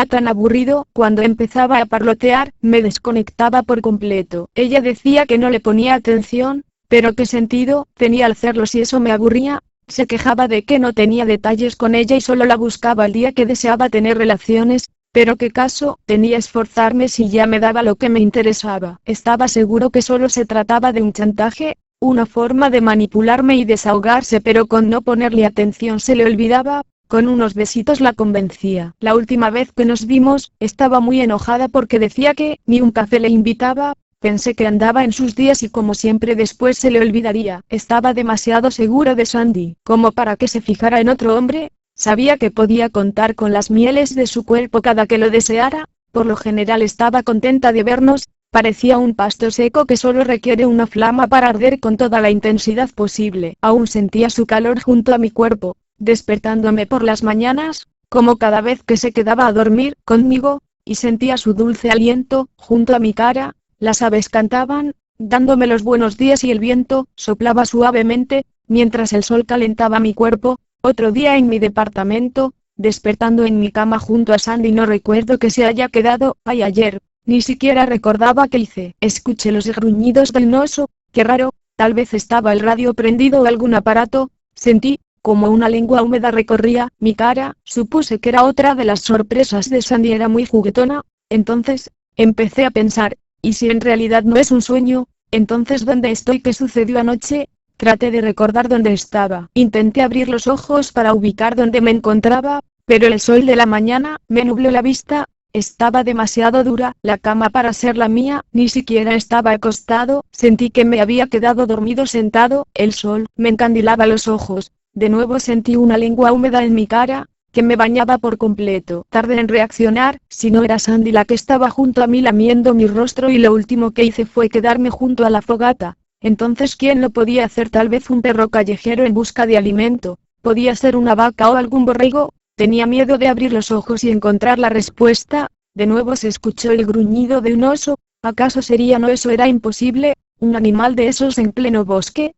tan aburrido? Cuando empezaba a parlotear, me desconectaba por completo. Ella decía que no le ponía atención, pero ¿qué sentido tenía al hacerlo si eso me aburría? Se quejaba de que no tenía detalles con ella y solo la buscaba el día que deseaba tener relaciones. Pero qué caso tenía esforzarme si ya me daba lo que me interesaba. Estaba seguro que solo se trataba de un chantaje, una forma de manipularme y desahogarse, pero con no ponerle atención se le olvidaba. Con unos besitos la convencía. La última vez que nos vimos, estaba muy enojada porque decía que ni un café le invitaba. Pensé que andaba en sus días y como siempre después se le olvidaría. Estaba demasiado segura de Sandy, como para que se fijara en otro hombre. Sabía que podía contar con las mieles de su cuerpo cada que lo deseara. Por lo general estaba contenta de vernos. Parecía un pasto seco que solo requiere una flama para arder con toda la intensidad posible. Aún sentía su calor junto a mi cuerpo, despertándome por las mañanas, como cada vez que se quedaba a dormir conmigo, y sentía su dulce aliento junto a mi cara. Las aves cantaban, dándome los buenos días y el viento soplaba suavemente, mientras el sol calentaba mi cuerpo. Otro día en mi departamento, despertando en mi cama junto a Sandy. No recuerdo que se haya quedado ahí ayer. Ni siquiera recordaba qué hice. Escuché los gruñidos del oso. Qué raro, tal vez estaba el radio prendido o algún aparato. Sentí como una lengua húmeda recorría mi cara. Supuse que era otra de las sorpresas de Sandy. Era muy juguetona. Entonces, empecé a pensar, ¿y si en realidad no es un sueño? Entonces, ¿dónde estoy? ¿Qué sucedió anoche? Traté de recordar dónde estaba. Intenté abrir los ojos para ubicar dónde me encontraba, pero el sol de la mañana me nubló la vista. Estaba demasiado dura la cama para ser la mía, ni siquiera estaba acostado. Sentí que me había quedado dormido sentado. El sol me encandilaba los ojos. De nuevo sentí una lengua húmeda en mi cara, que me bañaba por completo. Tardé en reaccionar. Si no era Sandy la que estaba junto a mí lamiendo mi rostro, y lo último que hice fue quedarme junto a la fogata. Entonces, ¿quién lo podía hacer? Tal vez un perro callejero en busca de alimento. Podía ser una vaca o algún borrego. Tenía miedo de abrir los ojos y encontrar la respuesta. De nuevo se escuchó el gruñido de un oso. ¿Acaso sería? No, eso era imposible. ¿Un animal de esos en pleno bosque?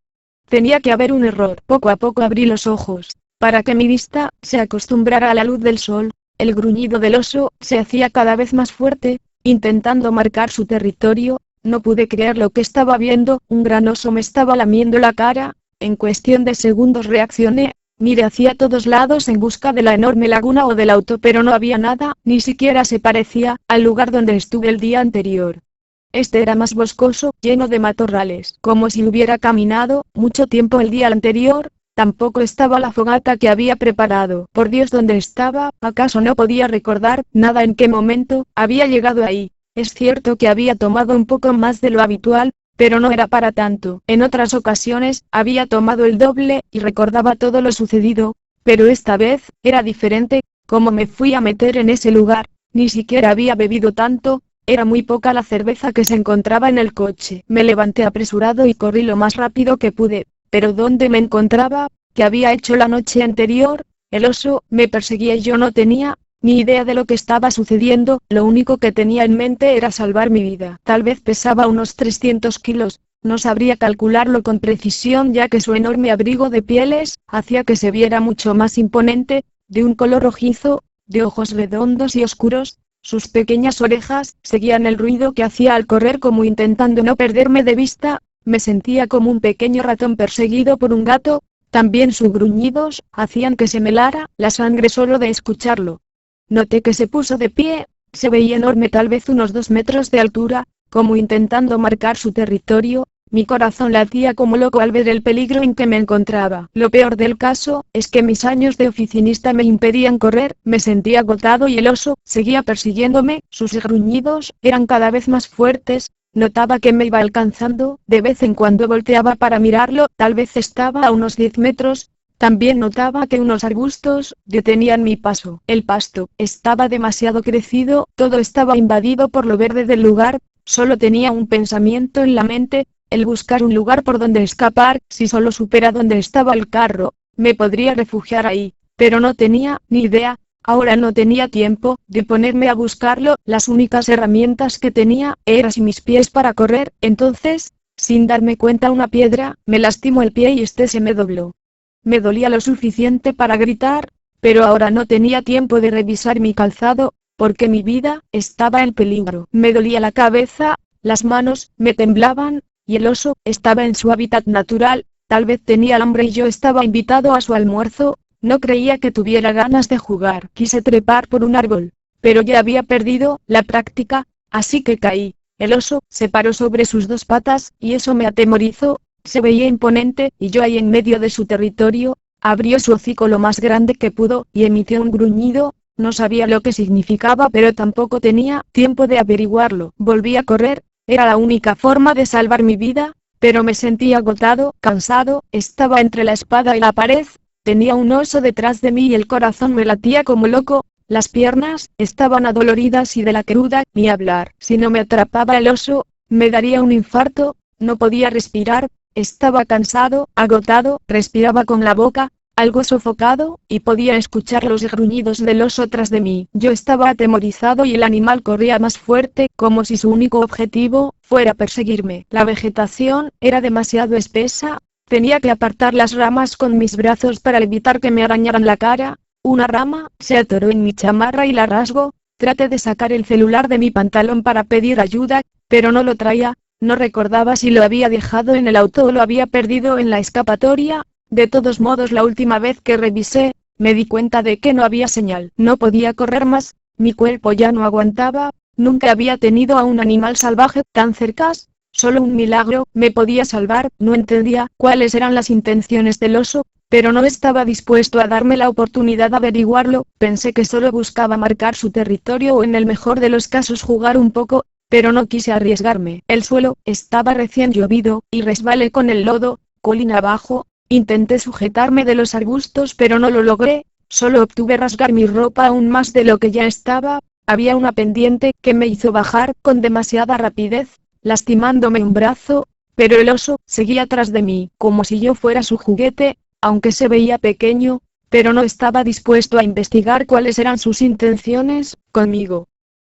Tenía que haber un error. Poco a poco abrí los ojos, para que mi vista se acostumbrara a la luz del sol. El gruñido del oso se hacía cada vez más fuerte, intentando marcar su territorio. No pude creer lo que estaba viendo. Un gran oso me estaba lamiendo la cara. En cuestión de segundos reaccioné. Miré hacia todos lados en busca de la enorme laguna o del auto, pero no había nada. Ni siquiera se parecía al lugar donde estuve el día anterior. Este era más boscoso, lleno de matorrales, como si hubiera caminado mucho tiempo el día anterior. Tampoco estaba la fogata que había preparado. Por Dios, ¿dónde estaba? ¿Acaso no podía recordar nada? ¿En qué momento había llegado ahí? Es cierto que había tomado un poco más de lo habitual, pero no era para tanto. En otras ocasiones, había tomado el doble, y recordaba todo lo sucedido, pero esta vez, era diferente. Como me fui a meter en ese lugar, ni siquiera había bebido tanto, era muy poca la cerveza que se encontraba en el coche. Me levanté apresurado y corrí lo más rápido que pude, pero ¿dónde me encontraba? ¿Qué había hecho la noche anterior? El oso me perseguía y yo no tenía ni idea de lo que estaba sucediendo. Lo único que tenía en mente era salvar mi vida. Tal vez pesaba unos 300 kilos, no sabría calcularlo con precisión ya que su enorme abrigo de pieles hacía que se viera mucho más imponente, de un color rojizo, de ojos redondos y oscuros. Sus pequeñas orejas seguían el ruido que hacía al correr como intentando no perderme de vista. Me sentía como un pequeño ratón perseguido por un gato. También sus gruñidos hacían que se me helara la sangre solo de escucharlo. Noté que se puso de pie, se veía enorme, tal vez unos 2 metros de altura, como intentando marcar su territorio. Mi corazón latía como loco al ver el peligro en que me encontraba. Lo peor del caso, es que mis años de oficinista me impedían correr, me sentía agotado y el oso seguía persiguiéndome. Sus gruñidos eran cada vez más fuertes. Notaba que me iba alcanzando, de vez en cuando volteaba para mirarlo, tal vez estaba a unos 10 metros. También notaba que unos arbustos detenían mi paso. El pasto estaba demasiado crecido, todo estaba invadido por lo verde del lugar. Solo tenía un pensamiento en la mente, el buscar un lugar por donde escapar. Si solo supiera dónde estaba el carro, me podría refugiar ahí, pero no tenía ni idea. Ahora no tenía tiempo de ponerme a buscarlo, las únicas herramientas que tenía eran mis pies para correr. Entonces, sin darme cuenta, una piedra me lastimó el pie y este se me dobló. Me dolía lo suficiente para gritar, pero ahora no tenía tiempo de revisar mi calzado, porque mi vida estaba en peligro. Me dolía la cabeza, las manos me temblaban, y el oso estaba en su hábitat natural. Tal vez tenía hambre y yo estaba invitado a su almuerzo. No creía que tuviera ganas de jugar. Quise trepar por un árbol, pero ya había perdido la práctica, así que caí. El oso se paró sobre sus 2 patas, y eso me atemorizó. Se veía imponente, y yo ahí en medio de su territorio. Abrió su hocico lo más grande que pudo, y emitió un gruñido. No sabía lo que significaba, pero tampoco tenía tiempo de averiguarlo. Volví a correr, era la única forma de salvar mi vida, pero me sentía agotado, cansado, estaba entre la espada y la pared. Tenía un oso detrás de mí y el corazón me latía como loco. Las piernas estaban adoloridas y de la cruda, ni hablar. Si no me atrapaba el oso, me daría un infarto. No podía respirar. Estaba cansado, agotado, respiraba con la boca, algo sofocado, y podía escuchar los gruñidos del oso tras de mí. Yo estaba atemorizado y el animal corría más fuerte, como si su único objetivo fuera perseguirme. La vegetación era demasiado espesa, tenía que apartar las ramas con mis brazos para evitar que me arañaran la cara. Una rama se atoró en mi chamarra y la rasgó. Traté de sacar el celular de mi pantalón para pedir ayuda, pero no lo traía. No recordaba si lo había dejado en el auto o lo había perdido en la escapatoria. De todos modos, la última vez que revisé, me di cuenta de que no había señal. No podía correr más, mi cuerpo ya no aguantaba. Nunca había tenido a un animal salvaje tan cerca. Solo un milagro me podía salvar. No entendía cuáles eran las intenciones del oso, pero no estaba dispuesto a darme la oportunidad de averiguarlo. Pensé que solo buscaba marcar su territorio o en el mejor de los casos jugar un poco, pero no quise arriesgarme. El suelo estaba recién llovido, y resbalé con el lodo, colina abajo. Intenté sujetarme de los arbustos pero no lo logré, solo obtuve rasgar mi ropa aún más de lo que ya estaba. Había una pendiente que me hizo bajar con demasiada rapidez, lastimándome un brazo, pero el oso seguía tras de mí, como si yo fuera su juguete, aunque se veía pequeño, pero no estaba dispuesto a investigar cuáles eran sus intenciones conmigo.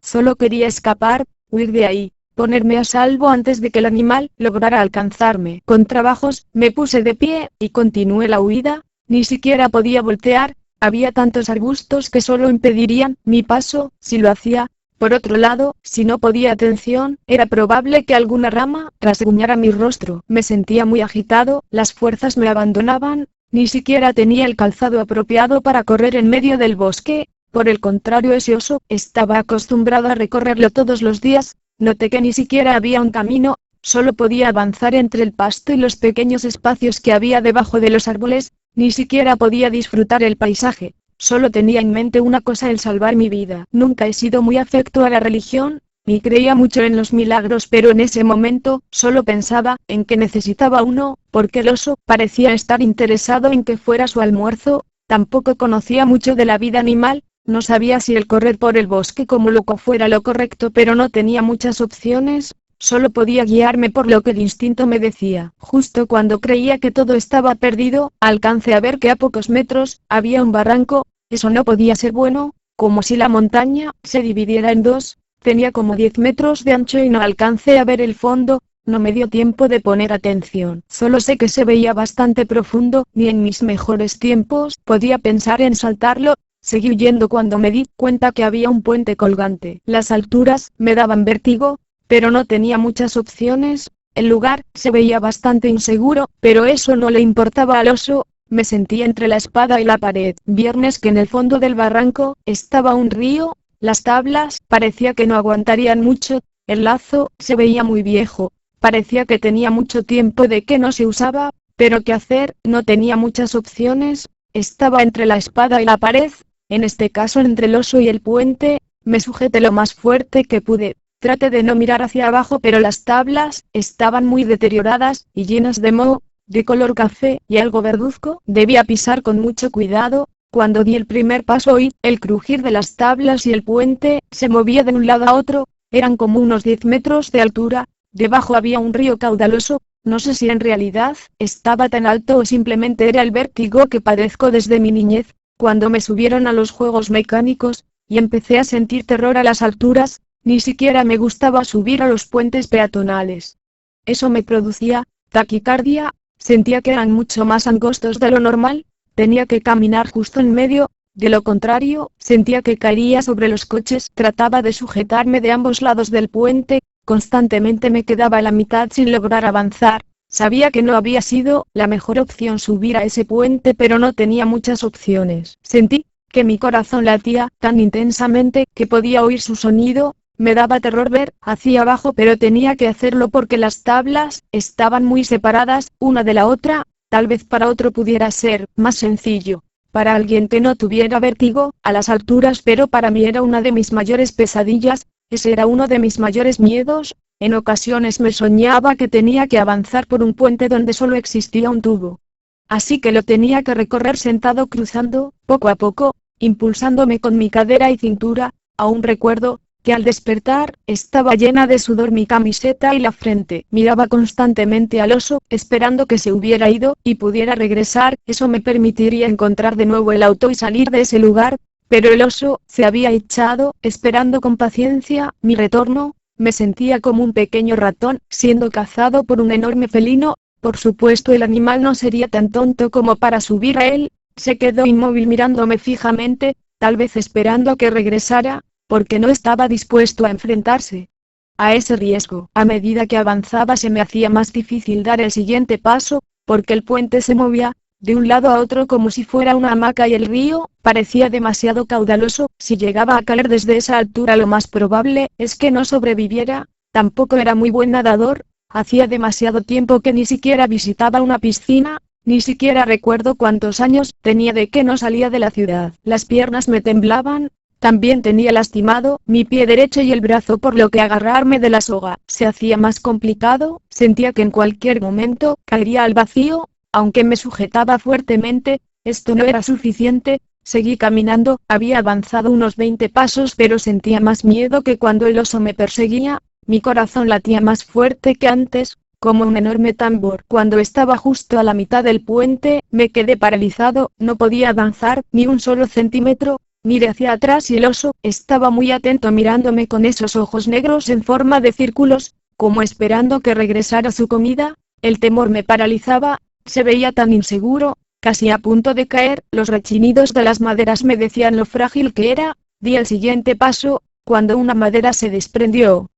Solo quería escapar, huir de ahí, ponerme a salvo antes de que el animal lograra alcanzarme. Con trabajos, me puse de pie, y continué la huida. Ni siquiera podía voltear, había tantos arbustos que solo impedirían mi paso, si lo hacía. Por otro lado, si no podía atención, era probable que alguna rama rasguñara mi rostro. Me sentía muy agitado, las fuerzas me abandonaban, ni siquiera tenía el calzado apropiado para correr en medio del bosque. Por el contrario, ese oso estaba acostumbrado a recorrerlo todos los días. Noté que ni siquiera había un camino, solo podía avanzar entre el pasto y los pequeños espacios que había debajo de los árboles. Ni siquiera podía disfrutar el paisaje, solo tenía en mente una cosa: el salvar mi vida. Nunca he sido muy afecto a la religión, Ni creía mucho en los milagros, pero en ese momento, solo pensaba en que necesitaba uno, porque el oso parecía estar interesado en que fuera su almuerzo. Tampoco conocía mucho de la vida animal, no sabía si el correr por el bosque como loco fuera lo correcto, pero no tenía muchas opciones. Solo podía guiarme por lo que el instinto me decía. Justo cuando creía que todo estaba perdido, alcancé a ver que a pocos metros había un barranco. Eso no podía ser bueno, como si la montaña se dividiera en dos. Tenía como 10 metros de ancho y no alcancé a ver el fondo. No me dio tiempo de poner atención. Solo sé que se veía bastante profundo. Ni en mis mejores tiempos podía pensar en saltarlo. Seguí huyendo cuando me di cuenta que había un puente colgante. Las alturas me daban vértigo, pero no tenía muchas opciones. El lugar se veía bastante inseguro, pero eso no le importaba al oso. Me sentí entre la espada y la pared. Viernes que en el fondo del barranco estaba un río. Las tablas parecía que no aguantarían mucho. El lazo se veía muy viejo. Parecía que tenía mucho tiempo de que no se usaba, pero ¿qué hacer? No tenía muchas opciones. Estaba entre la espada y la pared. En este caso entre el oso y el puente. Me sujeté lo más fuerte que pude. Traté de no mirar hacia abajo, pero las tablas estaban muy deterioradas y llenas de moho, de color café y algo verduzco. Debía pisar con mucho cuidado. Cuando di el primer paso oí el crujir de las tablas y el puente se movía de un lado a otro. Eran como unos 10 metros de altura. Debajo había un río caudaloso. No sé si en realidad estaba tan alto o simplemente era el vértigo que padezco desde mi niñez, cuando me subieron a los juegos mecánicos, y empecé a sentir terror a las alturas. Ni siquiera me gustaba subir a los puentes peatonales. Eso me producía taquicardia. Sentía que eran mucho más angostos de lo normal. Tenía que caminar justo en medio. De lo contrario, sentía que caería sobre los coches. Trataba de sujetarme de ambos lados del puente. Constantemente me quedaba a la mitad sin lograr avanzar. Sabía que no había sido la mejor opción subir a ese puente, pero no tenía muchas opciones. Sentí que mi corazón latía tan intensamente que podía oír su sonido. Me daba terror ver hacia abajo, pero tenía que hacerlo porque las tablas estaban muy separadas una de la otra. Tal vez para otro pudiera ser más sencillo, para alguien que no tuviera vértigo a las alturas, pero para mí era una de mis mayores pesadillas. Ese era uno de mis mayores miedos. En ocasiones me soñaba que tenía que avanzar por un puente donde solo existía un tubo. Así que lo tenía que recorrer sentado, cruzando, poco a poco, impulsándome con mi cadera y cintura. Aún recuerdo que al despertar, estaba llena de sudor mi camiseta y la frente. Miraba constantemente al oso, esperando que se hubiera ido, y pudiera regresar. Eso me permitiría encontrar de nuevo el auto y salir de ese lugar. Pero el oso se había echado, esperando con paciencia mi retorno. Me sentía como un pequeño ratón, siendo cazado por un enorme felino. Por supuesto el animal no sería tan tonto como para subir a él. Se quedó inmóvil mirándome fijamente, tal vez esperando a que regresara, porque no estaba dispuesto a enfrentarse a ese riesgo. A medida que avanzaba se me hacía más difícil dar el siguiente paso, porque el puente se movía de un lado a otro como si fuera una hamaca y el río parecía demasiado caudaloso. Si llegaba a caer desde esa altura, lo más probable es que no sobreviviera. Tampoco era muy buen nadador. Hacía demasiado tiempo que ni siquiera visitaba una piscina. Ni siquiera recuerdo cuántos años tenía de que no salía de la ciudad. Las piernas me temblaban. También tenía lastimado mi pie derecho y el brazo, por lo que agarrarme de la soga se hacía más complicado. Sentía que en cualquier momento caería al vacío, aunque me sujetaba fuertemente. Esto no era suficiente. Seguí caminando. Había avanzado unos 20 pasos, pero sentía más miedo que cuando el oso me perseguía. Mi corazón latía más fuerte que antes, como un enorme tambor. Cuando estaba justo a la mitad del puente, me quedé paralizado. No podía avanzar ni un solo centímetro. Miré hacia atrás y el oso estaba muy atento mirándome con esos ojos negros en forma de círculos, como esperando que regresara su comida. El temor me paralizaba, se veía tan inseguro, casi a punto de caer. Los rechinidos de las maderas me decían lo frágil que era. Di el siguiente paso, cuando una madera se desprendió.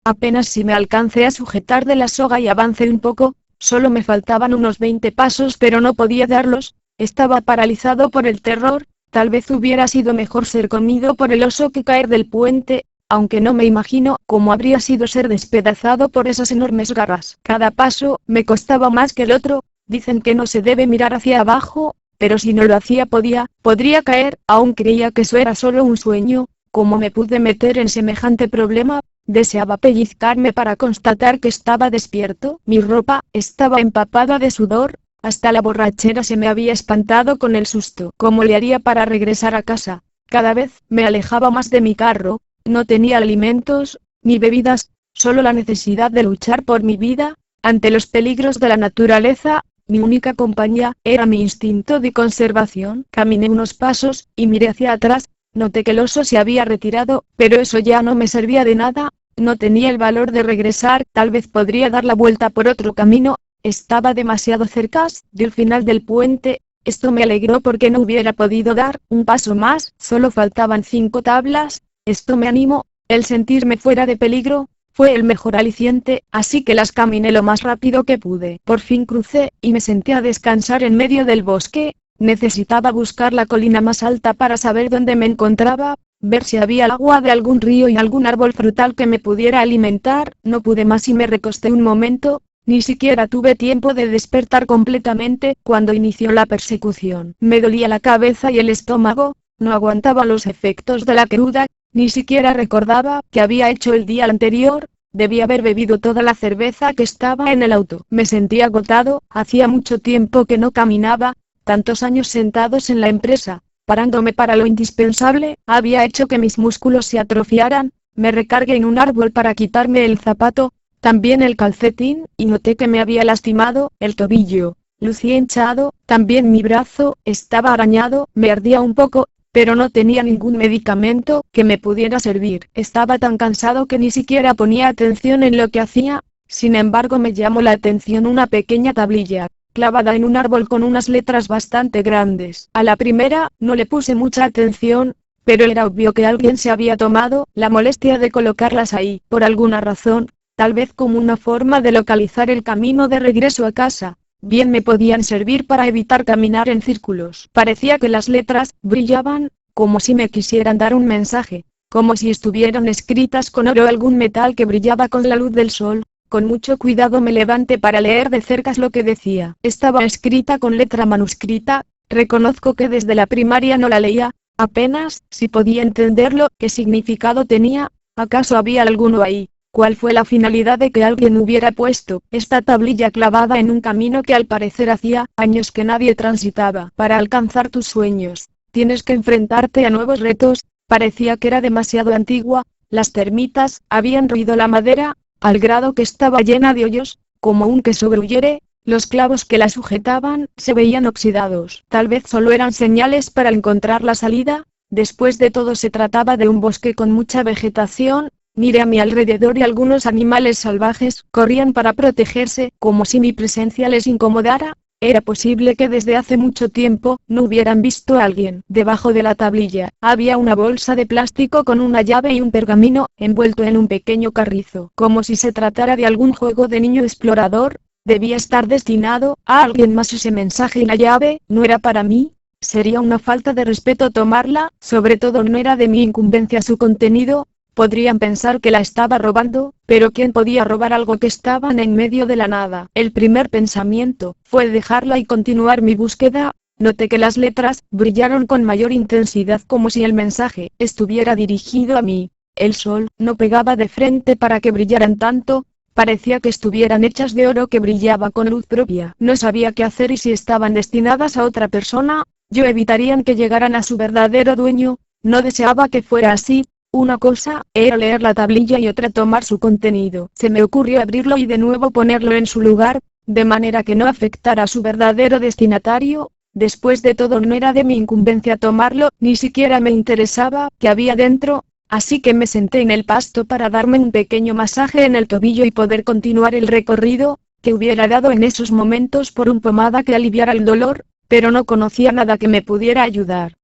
Apenas si me alcancé a sujetar de la soga y avancé un poco. Solo me faltaban unos 20 pasos, pero no podía darlos. Estaba paralizado por el terror. Tal vez hubiera sido mejor ser comido por el oso que caer del puente, aunque no me imagino cómo habría sido ser despedazado por esas enormes garras. Cada paso me costaba más que el otro. Dicen que no se debe mirar hacia abajo, pero si no lo hacía podría caer. Aún creía que eso era solo un sueño. ¿Cómo me pude meter en semejante problema? Deseaba pellizcarme para constatar que estaba despierto. Mi ropa estaba empapada de sudor, hasta la borrachera se me había espantado con el susto. ¿Cómo le haría para regresar a casa? Cada vez me alejaba más de mi carro, no tenía alimentos, ni bebidas, solo la necesidad de luchar por mi vida, ante los peligros de la naturaleza. Mi única compañía era mi instinto de conservación. Caminé unos pasos, y miré hacia atrás. Noté que el oso se había retirado, pero eso ya no me servía de nada. No tenía el valor de regresar, tal vez podría dar la vuelta por otro camino. Estaba demasiado cerca del final del puente. Esto me alegró porque no hubiera podido dar un paso más, solo faltaban 5 tablas. Esto me animó, el sentirme fuera de peligro fue el mejor aliciente, así que las caminé lo más rápido que pude. Por fin crucé, y me senté a descansar en medio del bosque. Necesitaba buscar la colina más alta para saber dónde me encontraba, ver si había agua de algún río y algún árbol frutal que me pudiera alimentar. No pude más y me recosté un momento. Ni siquiera tuve tiempo de despertar completamente cuando inició la persecución. Me dolía la cabeza y el estómago, no aguantaba los efectos de la cruda, ni siquiera recordaba qué había hecho el día anterior. Debía haber bebido toda la cerveza que estaba en el auto. Me sentía agotado, hacía mucho tiempo que no caminaba, tantos años sentados en la empresa, parándome para lo indispensable, había hecho que mis músculos se atrofiaran. Me recargué en un árbol para quitarme el zapato, también el calcetín, y noté que me había lastimado el tobillo. Lucía hinchado, también mi brazo estaba arañado, me ardía un poco, pero no tenía ningún medicamento que me pudiera servir. Estaba tan cansado que ni siquiera ponía atención en lo que hacía. Sin embargo, me llamó la atención una pequeña tablilla, clavada en un árbol con unas letras bastante grandes. A la primera, no le puse mucha atención, pero era obvio que alguien se había tomado la molestia de colocarlas ahí, por alguna razón, tal vez como una forma de localizar el camino de regreso a casa. Bien me podían servir para evitar caminar en círculos. Parecía que las letras brillaban, como si me quisieran dar un mensaje, como si estuvieran escritas con oro o algún metal que brillaba con la luz del sol. Con mucho cuidado me levanté para leer de cerca lo que decía. Estaba escrita con letra manuscrita. Reconozco que desde la primaria no la leía, apenas si podía entenderlo. ¿Qué significado tenía? ¿Acaso había alguno ahí? ¿Cuál fue la finalidad de que alguien hubiera puesto esta tablilla clavada en un camino que al parecer hacía años que nadie transitaba? Para alcanzar tus sueños, tienes que enfrentarte a nuevos retos. Parecía que era demasiado antigua. Las termitas habían roído la madera, al grado que estaba llena de hoyos, como un queso gruyere. Los clavos que la sujetaban se veían oxidados. Tal vez solo eran señales para encontrar la salida. Después de todo se trataba de un bosque con mucha vegetación. Miré a mi alrededor y algunos animales salvajes corrían para protegerse, como si mi presencia les incomodara. Era posible que desde hace mucho tiempo no hubieran visto a alguien. Debajo de la tablilla había una bolsa de plástico con una llave y un pergamino envuelto en un pequeño carrizo, como si se tratara de algún juego de niño explorador. Debía estar destinado a alguien más. Ese mensaje y la llave no era para mí. Sería una falta de respeto tomarla, sobre todo no era de mi incumbencia su contenido. Podrían pensar que la estaba robando, pero ¿quién podía robar algo que estaban en medio de la nada? El primer pensamiento fue dejarla y continuar mi búsqueda. Noté que las letras brillaron con mayor intensidad, como si el mensaje estuviera dirigido a mí. El sol no pegaba de frente para que brillaran tanto. Parecía que estuvieran hechas de oro que brillaba con luz propia. No sabía qué hacer y si estaban destinadas a otra persona, yo evitarían que llegaran a su verdadero dueño. No deseaba que fuera así. Una cosa era leer la tablilla y otra tomar su contenido. Se me ocurrió abrirlo y de nuevo ponerlo en su lugar, de manera que no afectara a su verdadero destinatario. Después de todo no era de mi incumbencia tomarlo, ni siquiera me interesaba qué había dentro, así que me senté en el pasto para darme un pequeño masaje en el tobillo y poder continuar el recorrido que hubiera dado en esos momentos por una pomada que aliviara el dolor, pero no conocía nada que me pudiera ayudar.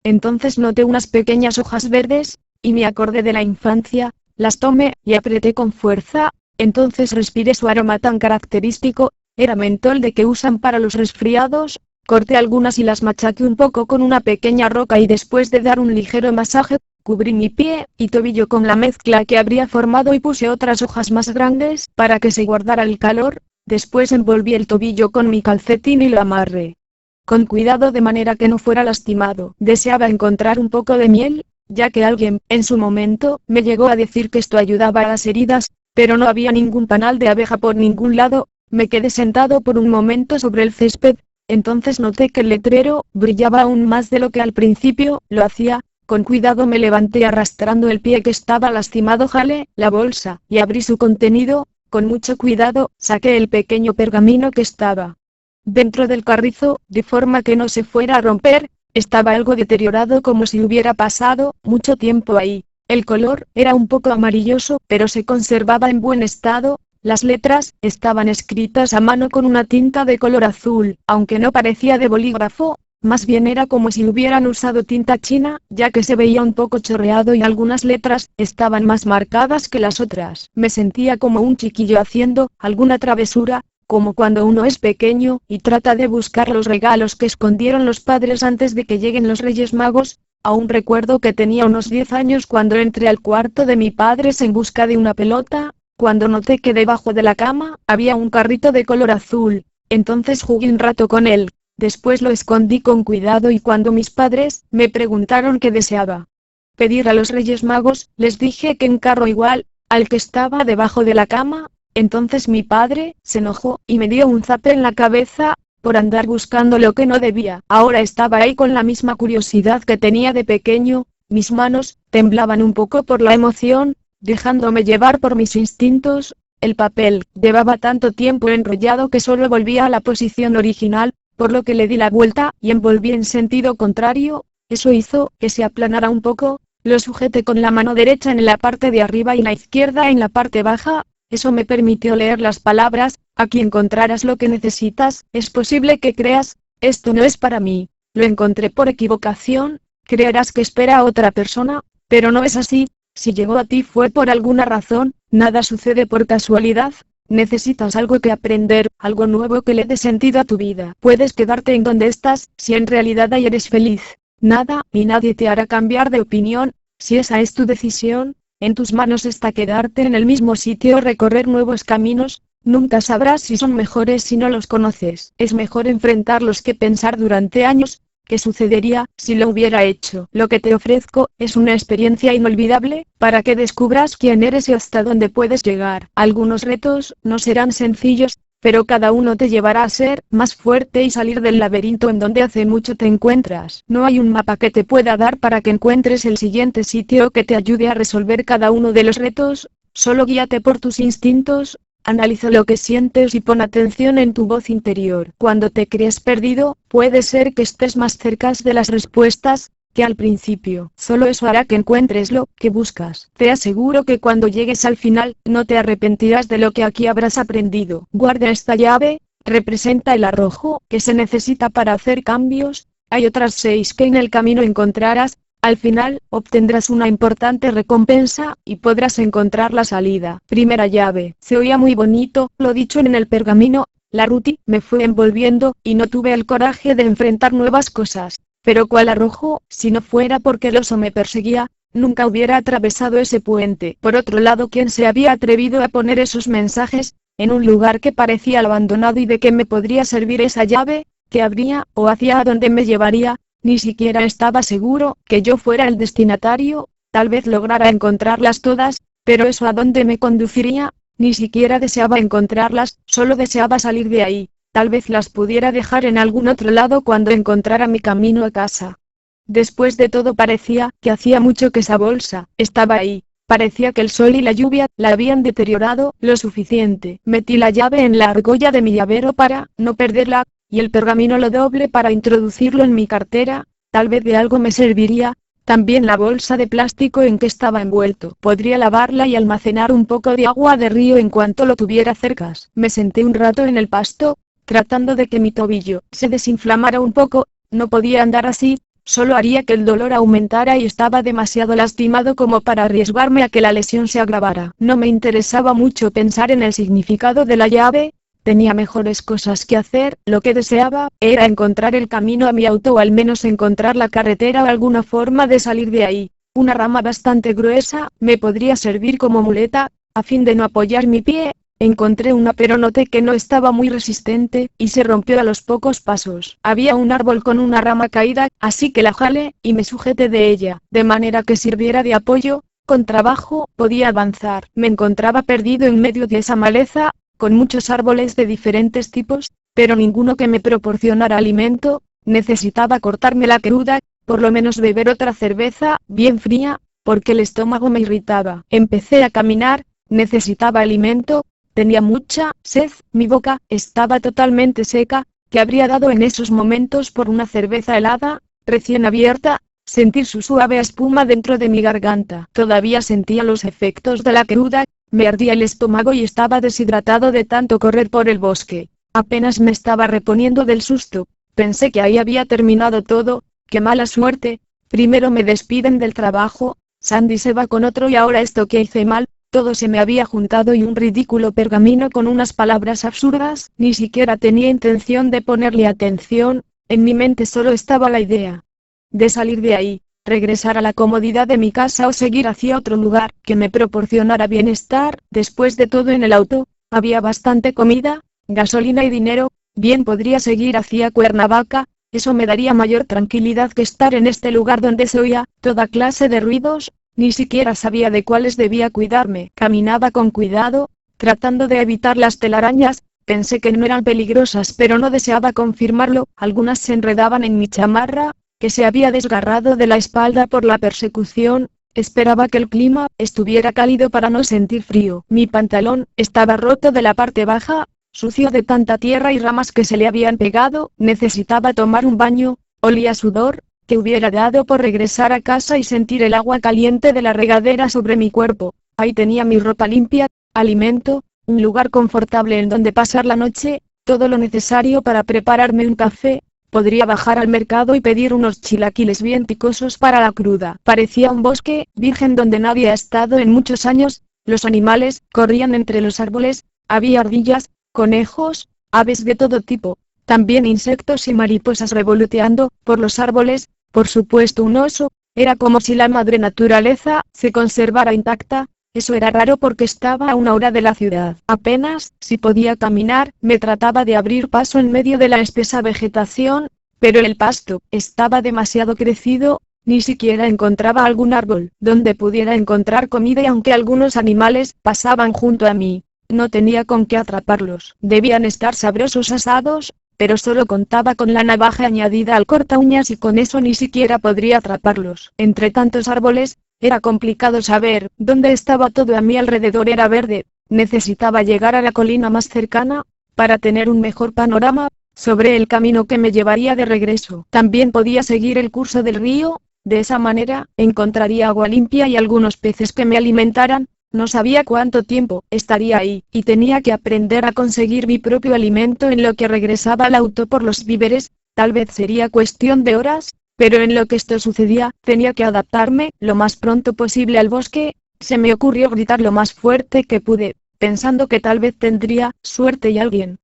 Entonces noté unas pequeñas hojas verdes, y me acordé de la infancia. Las tomé y apreté con fuerza. Entonces respiré su aroma tan característico. Era mentol de que usan para los resfriados. Corté algunas y las machaqué un poco con una pequeña roca y después de dar un ligero masaje, cubrí mi pie y tobillo con la mezcla que habría formado y puse otras hojas más grandes para que se guardara el calor. Después envolví el tobillo con mi calcetín y lo amarré con cuidado de manera que no fuera lastimado. Deseaba encontrar un poco de miel, ya que alguien, en su momento, me llegó a decir que esto ayudaba a las heridas, pero no había ningún panal de abeja por ningún lado. Me quedé sentado por un momento sobre el césped, entonces noté que el letrero brillaba aún más de lo que al principio lo hacía. Con cuidado me levanté arrastrando el pie que estaba lastimado, jalé la bolsa y abrí su contenido. Con mucho cuidado, saqué el pequeño pergamino que estaba dentro del carrizo, de forma que no se fuera a romper. Estaba algo deteriorado, como si hubiera pasado mucho tiempo ahí. El color era un poco amarilloso, pero se conservaba en buen estado. Las letras estaban escritas a mano con una tinta de color azul, aunque no parecía de bolígrafo. Más bien era como si hubieran usado tinta china, ya que se veía un poco chorreado y algunas letras estaban más marcadas que las otras. Me sentía como un chiquillo haciendo alguna travesura, como cuando uno es pequeño y trata de buscar los regalos que escondieron los padres antes de que lleguen los Reyes Magos. Aún recuerdo que tenía unos 10 años cuando entré al cuarto de mi padre en busca de una pelota, cuando noté que debajo de la cama había un carrito de color azul. Entonces jugué un rato con él. Después lo escondí con cuidado y cuando mis padres me preguntaron qué deseaba pedir a los Reyes Magos, les dije que un carro igual al que estaba debajo de la cama. Entonces mi padre se enojó y me dio un zape en la cabeza por andar buscando lo que no debía. Ahora estaba ahí con la misma curiosidad que tenía de pequeño. Mis manos temblaban un poco por la emoción, dejándome llevar por mis instintos. El papel llevaba tanto tiempo enrollado que solo volvía a la posición original, por lo que le di la vuelta y envolví en sentido contrario. Eso hizo que se aplanara un poco. Lo sujeté con la mano derecha en la parte de arriba y la izquierda en la parte baja. Eso me permitió leer las palabras: aquí encontrarás lo que necesitas. Es posible que creas, esto no es para mí. Lo encontré por equivocación. Creerás que espera a otra persona, pero no es así. Si llegó a ti fue por alguna razón, nada sucede por casualidad. Necesitas algo que aprender, algo nuevo que le dé sentido a tu vida. Puedes quedarte en donde estás, si en realidad ahí eres feliz. Nada ni nadie te hará cambiar de opinión, si esa es tu decisión. En tus manos está quedarte en el mismo sitio o recorrer nuevos caminos. Nunca sabrás si son mejores si no los conoces. Es mejor enfrentarlos que pensar durante años qué sucedería si lo hubiera hecho. Lo que te ofrezco es una experiencia inolvidable, para que descubras quién eres y hasta dónde puedes llegar. Algunos retos no serán sencillos, pero cada uno te llevará a ser más fuerte y salir del laberinto en donde hace mucho te encuentras. No hay un mapa que te pueda dar para que encuentres el siguiente sitio que te ayude a resolver cada uno de los retos. Solo guíate por tus instintos. Analiza lo que sientes y pon atención en tu voz interior. Cuando te crees perdido, puede ser que estés más cerca de las respuestas que al principio. Solo eso hará que encuentres lo que buscas. Te aseguro que cuando llegues al final, no te arrepentirás de lo que aquí habrás aprendido. Guarda esta llave, representa el arrojo que se necesita para hacer cambios. Hay otras 6 que en el camino encontrarás. Al final, obtendrás una importante recompensa, y podrás encontrar la salida. Primera llave. Se oía muy bonito, lo dicho en el pergamino. La rutina me fue envolviendo, y no tuve el coraje de enfrentar nuevas cosas. Pero ¿cuál arrojo? Si no fuera porque el oso me perseguía, nunca hubiera atravesado ese puente. Por otro lado, ¿quién se había atrevido a poner esos mensajes en un lugar que parecía abandonado? ¿Y de qué me podría servir esa llave? ¿Qué habría, o hacia dónde me llevaría? Ni siquiera estaba seguro que yo fuera el destinatario. Tal vez lograra encontrarlas todas, pero ¿eso a dónde me conduciría? Ni siquiera deseaba encontrarlas, solo deseaba salir de ahí. Tal vez las pudiera dejar en algún otro lado cuando encontrara mi camino a casa. Después de todo, parecía que hacía mucho que esa bolsa estaba ahí. Parecía que el sol y la lluvia la habían deteriorado lo suficiente. Metí la llave en la argolla de mi llavero para no perderla, y el pergamino lo doble para introducirlo en mi cartera. Tal vez de algo me serviría. También la bolsa de plástico en que estaba envuelto. Podría lavarla y almacenar un poco de agua de río en cuanto lo tuviera cerca. Me senté un rato en el pasto, tratando de que mi tobillo se desinflamara un poco. No podía andar así, solo haría que el dolor aumentara y estaba demasiado lastimado como para arriesgarme a que la lesión se agravara. No me interesaba mucho pensar en el significado de la llave. Tenía mejores cosas que hacer. Lo que deseaba era encontrar el camino a mi auto, o al menos encontrar la carretera o alguna forma de salir de ahí. Una rama bastante gruesa me podría servir como muleta, a fin de no apoyar mi pie Encontré una pero noté que no estaba muy resistente, y se rompió a los pocos pasos. Había un árbol con una rama caída, así que la jalé, y me sujeté de ella, de manera que sirviera de apoyo. Con trabajo, podía avanzar. Me encontraba perdido en medio de esa maleza, con muchos árboles de diferentes tipos, pero ninguno que me proporcionara alimento. Necesitaba cortarme la cruda, por lo menos beber otra cerveza, bien fría, porque el estómago me irritaba. Empecé a caminar, necesitaba alimento. Tenía mucha sed, mi boca estaba totalmente seca. ¿Qué habría dado en esos momentos por una cerveza helada, recién abierta? Sentir su suave espuma dentro de mi garganta. Todavía sentía los efectos de la cruda, me ardía el estómago y estaba deshidratado de tanto correr por el bosque. Apenas me estaba reponiendo del susto. Pensé que ahí había terminado todo. ¡Qué mala suerte! Primero me despiden del trabajo, Sandy se va con otro y ahora esto que hice mal. Todo se me había juntado y un ridículo pergamino con unas palabras absurdas. Ni siquiera tenía intención de ponerle atención. En mi mente solo estaba la idea de salir de ahí, regresar a la comodidad de mi casa o seguir hacia otro lugar que me proporcionara bienestar. Después de todo, en el auto había bastante comida, gasolina y dinero. Bien, podría seguir hacia Cuernavaca. Eso me daría mayor tranquilidad que estar en este lugar donde se oía toda clase de ruidos. Ni siquiera sabía de cuáles debía cuidarme. Caminaba con cuidado, tratando de evitar las telarañas. Pensé que no eran peligrosas, pero no deseaba confirmarlo. Algunas se enredaban en mi chamarra, que se había desgarrado de la espalda por la persecución. Esperaba que el clima estuviera cálido para no sentir frío. Mi pantalón estaba roto de la parte baja, sucio de tanta tierra y ramas que se le habían pegado. Necesitaba tomar un baño. Olía a sudor, que hubiera dado por regresar a casa y sentir el agua caliente de la regadera sobre mi cuerpo. Ahí tenía mi ropa limpia, alimento, un lugar confortable en donde pasar la noche, todo lo necesario para prepararme un café. Podría bajar al mercado y pedir unos chilaquiles bien picosos para la cruda. Parecía un bosque virgen donde nadie ha estado en muchos años. Los animales corrían entre los árboles, había ardillas, conejos, aves de todo tipo, también insectos y mariposas revoloteando por los árboles. Por supuesto, un oso. Era como si la madre naturaleza se conservara intacta. Eso era raro porque estaba a una hora de la ciudad. Apenas si podía caminar. Me trataba de abrir paso en medio de la espesa vegetación, pero el pasto estaba demasiado crecido. Ni siquiera encontraba algún árbol donde pudiera encontrar comida, y aunque algunos animales pasaban junto a mí, no tenía con qué atraparlos. Debían estar sabrosos asados, pero solo contaba con la navaja añadida al corta uñas y con eso ni siquiera podría atraparlos. Entre tantos árboles, era complicado saber dónde estaba todo a mi alrededor. Era verde. Necesitaba llegar a la colina más cercana para tener un mejor panorama sobre el camino que me llevaría de regreso. También podía seguir el curso del río. De esa manera, encontraría agua limpia y algunos peces que me alimentaran. No sabía cuánto tiempo estaría ahí, y tenía que aprender a conseguir mi propio alimento en lo que regresaba al auto por los víveres. Tal vez sería cuestión de horas, pero en lo que esto sucedía, tenía que adaptarme lo más pronto posible al bosque. Se me ocurrió gritar lo más fuerte que pude, pensando que tal vez tendría suerte y alguien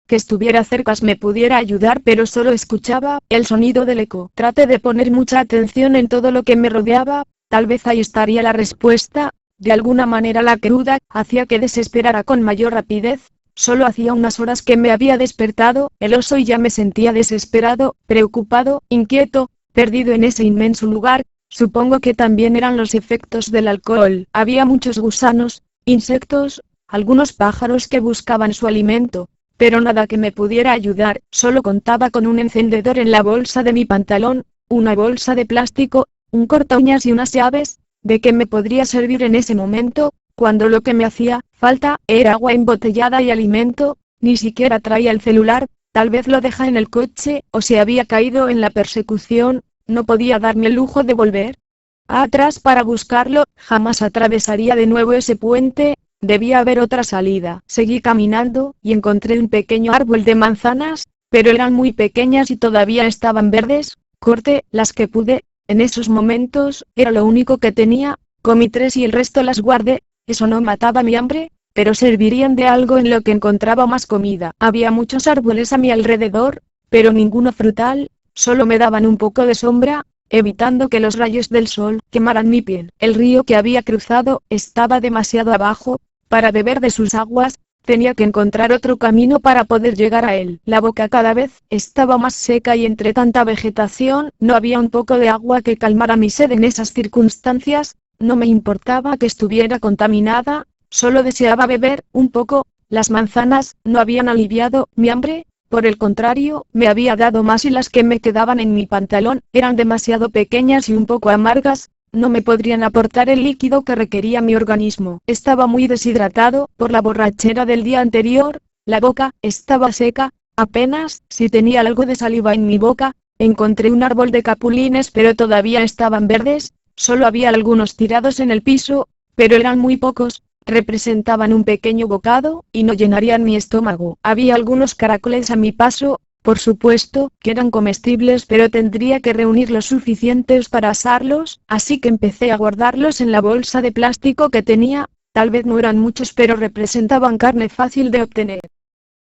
que estuviera cerca me pudiera ayudar, pero solo escuchaba el sonido del eco. Traté de poner mucha atención en todo lo que me rodeaba. Tal vez ahí estaría la respuesta. De alguna manera la cruda hacía que desesperara con mayor rapidez. Solo hacía unas horas que me había despertado el oso y ya me sentía desesperado, preocupado, inquieto, perdido en ese inmenso lugar. Supongo que también eran los efectos del alcohol. Había muchos gusanos, insectos, algunos pájaros que buscaban su alimento, pero nada que me pudiera ayudar. Solo contaba con un encendedor en la bolsa de mi pantalón, una bolsa de plástico, un corta uñas y unas llaves. ¿De qué me podría servir en ese momento, cuando lo que me hacía falta era agua embotellada y alimento? Ni siquiera traía el celular. Tal vez lo dejé en el coche, o se había caído en la persecución. No podía darme el lujo de volver atrás para buscarlo. Jamás atravesaría de nuevo ese puente. Debía haber otra salida. Seguí caminando, y encontré un pequeño árbol de manzanas, pero eran muy pequeñas y todavía estaban verdes. Corté las que pude. En esos momentos, era lo único que tenía. Comí 3 y el resto las guardé. Eso no mataba mi hambre, pero servirían de algo en lo que encontraba más comida. Había muchos árboles a mi alrededor, pero ninguno frutal. Solo me daban un poco de sombra, evitando que los rayos del sol quemaran mi piel. El río que había cruzado estaba demasiado abajo para beber de sus aguas. Tenía que encontrar otro camino para poder llegar a él. La boca cada vez estaba más seca y entre tanta vegetación, no había un poco de agua que calmara mi sed en esas circunstancias. No me importaba que estuviera contaminada, solo deseaba beber un poco. Las manzanas no habían aliviado mi hambre, por el contrario, me había dado más y las que me quedaban en mi pantalón eran demasiado pequeñas y un poco amargas. No me podrían aportar el líquido que requería mi organismo. Estaba muy deshidratado por la borrachera del día anterior, la boca estaba seca, apenas si tenía algo de saliva en mi boca. Encontré un árbol de capulines pero todavía estaban verdes, solo había algunos tirados en el piso, pero eran muy pocos, representaban un pequeño bocado, y no llenarían mi estómago. Había algunos caracoles a mi paso, por supuesto, que eran comestibles pero tendría que reunir los suficientes para asarlos, así que empecé a guardarlos en la bolsa de plástico que tenía. Tal vez no eran muchos pero representaban carne fácil de obtener.